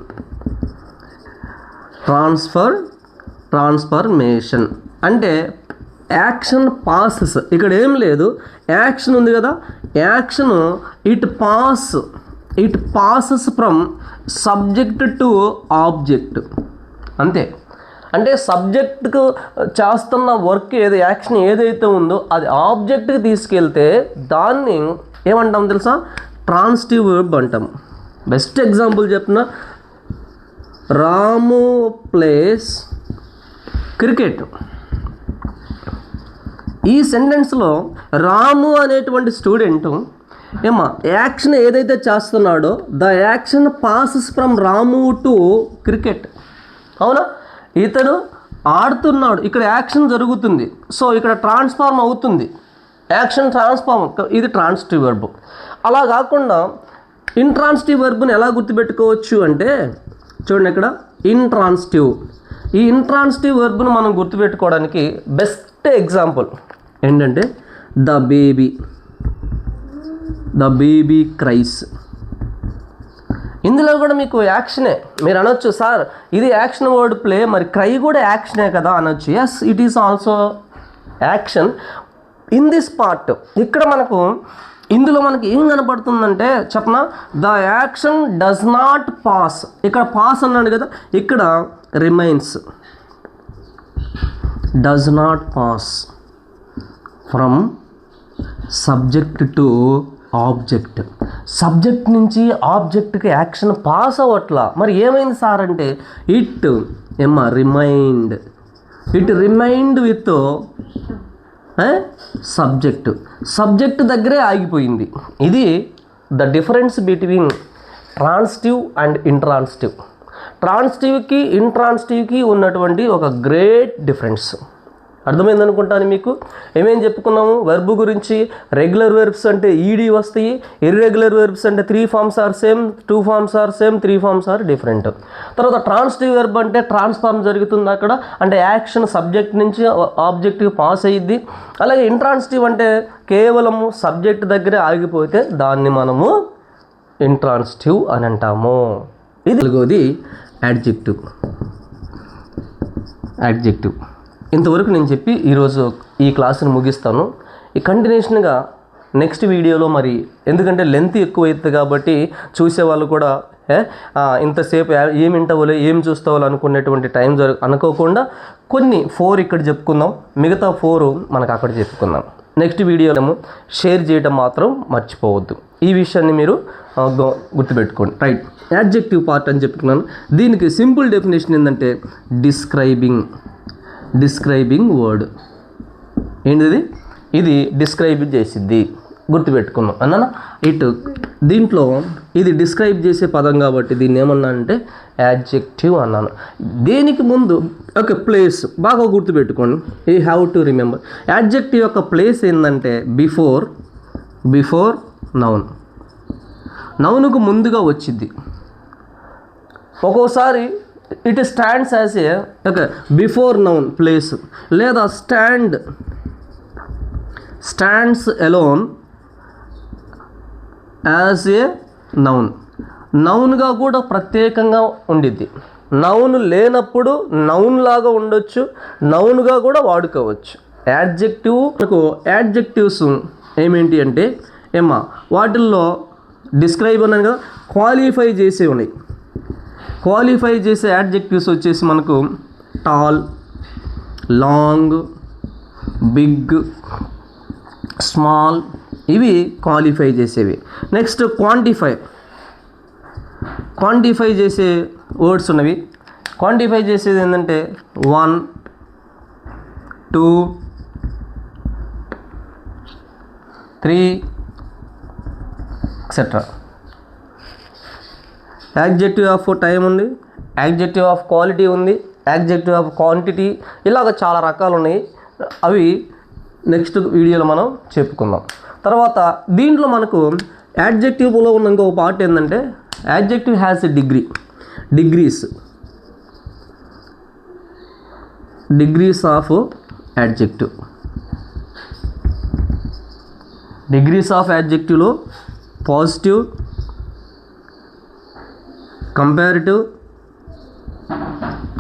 అంటే యాక్షన్ పాసెస్. ఇక్కడ ఏం లేదు, యాక్షన్ ఉంది కదా, action it passes from subject to object, అంతే. అంటే సబ్జెక్ట్కు చేస్తున్న వర్క్ యాక్షన్ ఏదైతే ఉందో అది ఆబ్జెక్ట్కి తీసుకెళ్తే దాన్ని ఏమంటాం తెలుసా? ట్రాన్సిటివ్ వర్బ్ అంటాం. బెస్ట్ ఎగ్జాంపుల్ చెప్పిన రాము ప్లేస్ క్రికెట్. ఈ సెంటెన్స్లో రాము అనేటువంటి స్టూడెంట్ యాక్షన్ ఏదైతే చేస్తున్నాడో the action passes from Ramu to cricket. అవునా? ఇతడు ఆడుతున్నాడు, ఇక్కడ యాక్షన్ జరుగుతుంది, సో ఇక్కడ ట్రాన్స్ఫార్మ్ అవుతుంది, యాక్షన్ ట్రాన్స్ఫార్మ్, ఇది ట్రాన్సిటివ్ వర్బ్. అలా కాకుండా ఇంట్రాన్సిటివ్ వర్బ్ని ఎలా గుర్తుపెట్టుకోవచ్చు అంటే చూడండి ఇక్కడ ఇంట్రాన్సిటివ్. ఈ ఇంట్రాన్సిటివ్ వర్బ్ను మనం గుర్తుపెట్టుకోవడానికి బెస్ట్ ఎగ్జాంపుల్ ఏంటంటే ద బేబీ క్రైస్. ఇందులో కూడా మీకు యాక్షనే. మీరు అనొచ్చు, సార్ ఇది యాక్షన్ వర్డ్ ప్లే, మరి క్రై కూడా యాక్షనే కదా అనొచ్చు. Yes, it is also action in this part. ఇక్కడ ఇందులో మనకి ఏం కనపడుతుందంటే చెప్పనా, the action does not pass. ఇక్కడ పాస్ అన్నాడు కదా, ఇక్కడ remains. Does not pass from subject to object. Subject నుంచి ఆబ్జెక్ట్కి యాక్షన్ పాస్ అవ్వట్లా. మరి ఏమైంది సార్ అంటే ఇట్ రిమైండ్ విత్ సబ్జెక్ట్ దగ్గరే ఆగిపోయింది. ఇది the difference between transitive and intransitive. ట్రాన్సిటివ్కి ఇంట్రాన్సిటివ్కి ఉన్నటువంటి ఒక గ్రేట్ డిఫరెన్స్ అర్థమైంది అనుకుంటాను మీకు. ఏమేం చెప్పుకున్నాము వెర్బ్ గురించి? రెగ్యులర్ వెర్బ్స్ అంటే ఈడీ వస్తాయి, ఇర్రెగ్యులర్ వెర్బ్స్ అంటే 3 forms are same, 2 forms are same, 3 forms are different. తర్వాత ట్రాన్సిటివ్ వెర్బ్ అంటే ట్రాన్స్ఫార్మ్ జరుగుతుంది అక్కడ, అంటే యాక్షన్ సబ్జెక్ట్ నుంచి ఆబ్జెక్ట్కి పాస్ అయ్యిద్ది. అలాగే ఇంట్రాన్సిటివ్ అంటే కేవలము సబ్జెక్ట్ దగ్గరే ఆగిపోతే దాన్ని మనము ఇంట్రాన్సిటివ్ అని అంటాము. ఇది నాలుగోది యాడ్జెక్టివ్. ఇంతవరకు నేను చెప్పి ఈరోజు ఈ క్లాసుని ముగిస్తాను. ఈ కంటిన్యూషన్గా నెక్స్ట్ వీడియోలో మరి ఎందుకంటే లెంత్ ఎక్కువ అవుతుంది కాబట్టి చూసేవాళ్ళు కూడా ఇంతసేపు ఏం వింటావో ఏం చూస్తావో అనుకునేటువంటి టైం అనుకోకుండా కొన్ని 4 ఇక్కడ చెప్పుకుందాం, మిగతా 4 మనకు అక్కడ చెప్పుకుందాం. నెక్స్ట్ వీడియోలో షేర్ చేయడం మాత్రం మర్చిపోవద్దు. ఈ విషయాన్ని మీరు గుర్తుపెట్టుకోండి. రైట్, యాడ్జెక్టివ్ పార్ట్ అని చెప్పుకున్నాను. దీనికి సింపుల్ డెఫినేషన్ ఏంటంటే డిస్క్రైబింగ్ వర్డ్. ఏంటిది? ఇది డిస్క్రైబ్ చేసిద్ది. గుర్తుపెట్టుకున్నాం అన్నా. ఇటు దీంట్లో ఇది డిస్క్రైబ్ చేసే పదం కాబట్టి దీన్ని ఏమన్నా అంటే యాడ్జెక్టివ్ అన్నాను. దేనికి ముందు ఒక ప్లేస్ బాగా గుర్తుపెట్టుకోండి, you have to remember. Adjective యొక్క ప్లేస్ ఏంటంటే బిఫోర్ నౌన్, నౌన్కు ముందుగా వచ్చింది. ఒక్కోసారి it stands as a okay before noun place, లేదా stands alone as a noun. నౌన్గా కూడా ప్రత్యేకంగా ఉండిద్ది. నౌన్ లేనప్పుడు నౌన్ లాగా ఉండొచ్చు, నౌన్గా కూడా వాడుకోవచ్చు. యాడ్జెక్టివ్స్ ఏమేంటి అంటే వాటిల్లో డిస్క్రైబ్ అన్నాను కదా, క్వాలిఫై చేసే ఉన్నాయి. క్వాలిఫై చేసే యాడ్జెక్టివ్స్ వచ్చేసి మనకు టాల్, లాంగ్, బిగ్, స్మాల్, ఇవి క్వాలిఫై చేసేవి. నెక్స్ట్ క్వాంటిఫై చేసే వర్డ్స్ ఉన్నవి. క్వాంటిఫై చేసేది ఏంటంటే 1, 2, 3 ఎక్సెట్రా. యాడ్జెక్టివ్ ఆఫ్ టైం ఉంది, యాడ్జెక్టివ్ ఆఫ్ క్వాలిటీ ఉంది, యాడ్జెక్టివ్ ఆఫ్ క్వాంటిటీ, ఇలాగ చాలా రకాలు ఉన్నాయి. అవి నెక్స్ట్ వీడియోలో మనం చెప్పుకుందాం. తర్వాత దీంట్లో మనకు యాడ్జెక్టివ్లో ఉన్న ఇంకొక పార్ట్ ఏంటంటే adjective has a degrees of adjective. Degrees of యాడ్జెక్టివ్లో positive,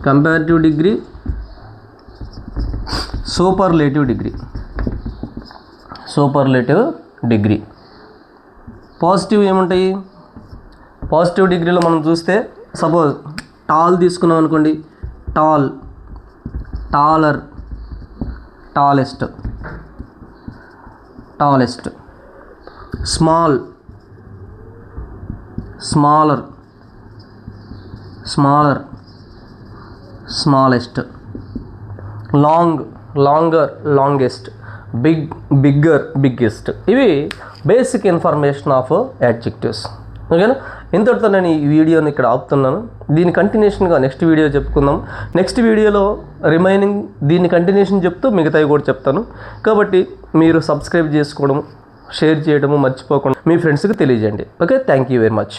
comparative degree, superlative degree. Positive ఏముంటాయి? పాజిటివ్ డిగ్రీలో మనం చూస్తే సపోజ్ టాల్ తీసుకున్నాం అనుకోండి, taller, tallest, smaller, smallest, longer, longest, biggest. ఇవి బేసిక్ ఇన్ఫర్మేషన్ ఆఫ్ యాడ్జెక్టివ్స్. ఓకేనా? ఇంతటితో నేను ఈ వీడియోని ఇక్కడ ఆపుతున్నాను. దీని కంటిన్యూషన్గా నెక్స్ట్ వీడియో చెప్పుకుందాం. నెక్స్ట్ వీడియోలో రిమైనింగ్ దీని కంటిన్యూషన్ చెప్తూ మిగతావి కూడా చెప్తాను. కాబట్టి మీరు సబ్స్క్రైబ్ చేసుకోవడం, షేర్ చేయడము మర్చిపోకుండా మీ ఫ్రెండ్స్కి తెలియజేయండి. Okay, thank you very much.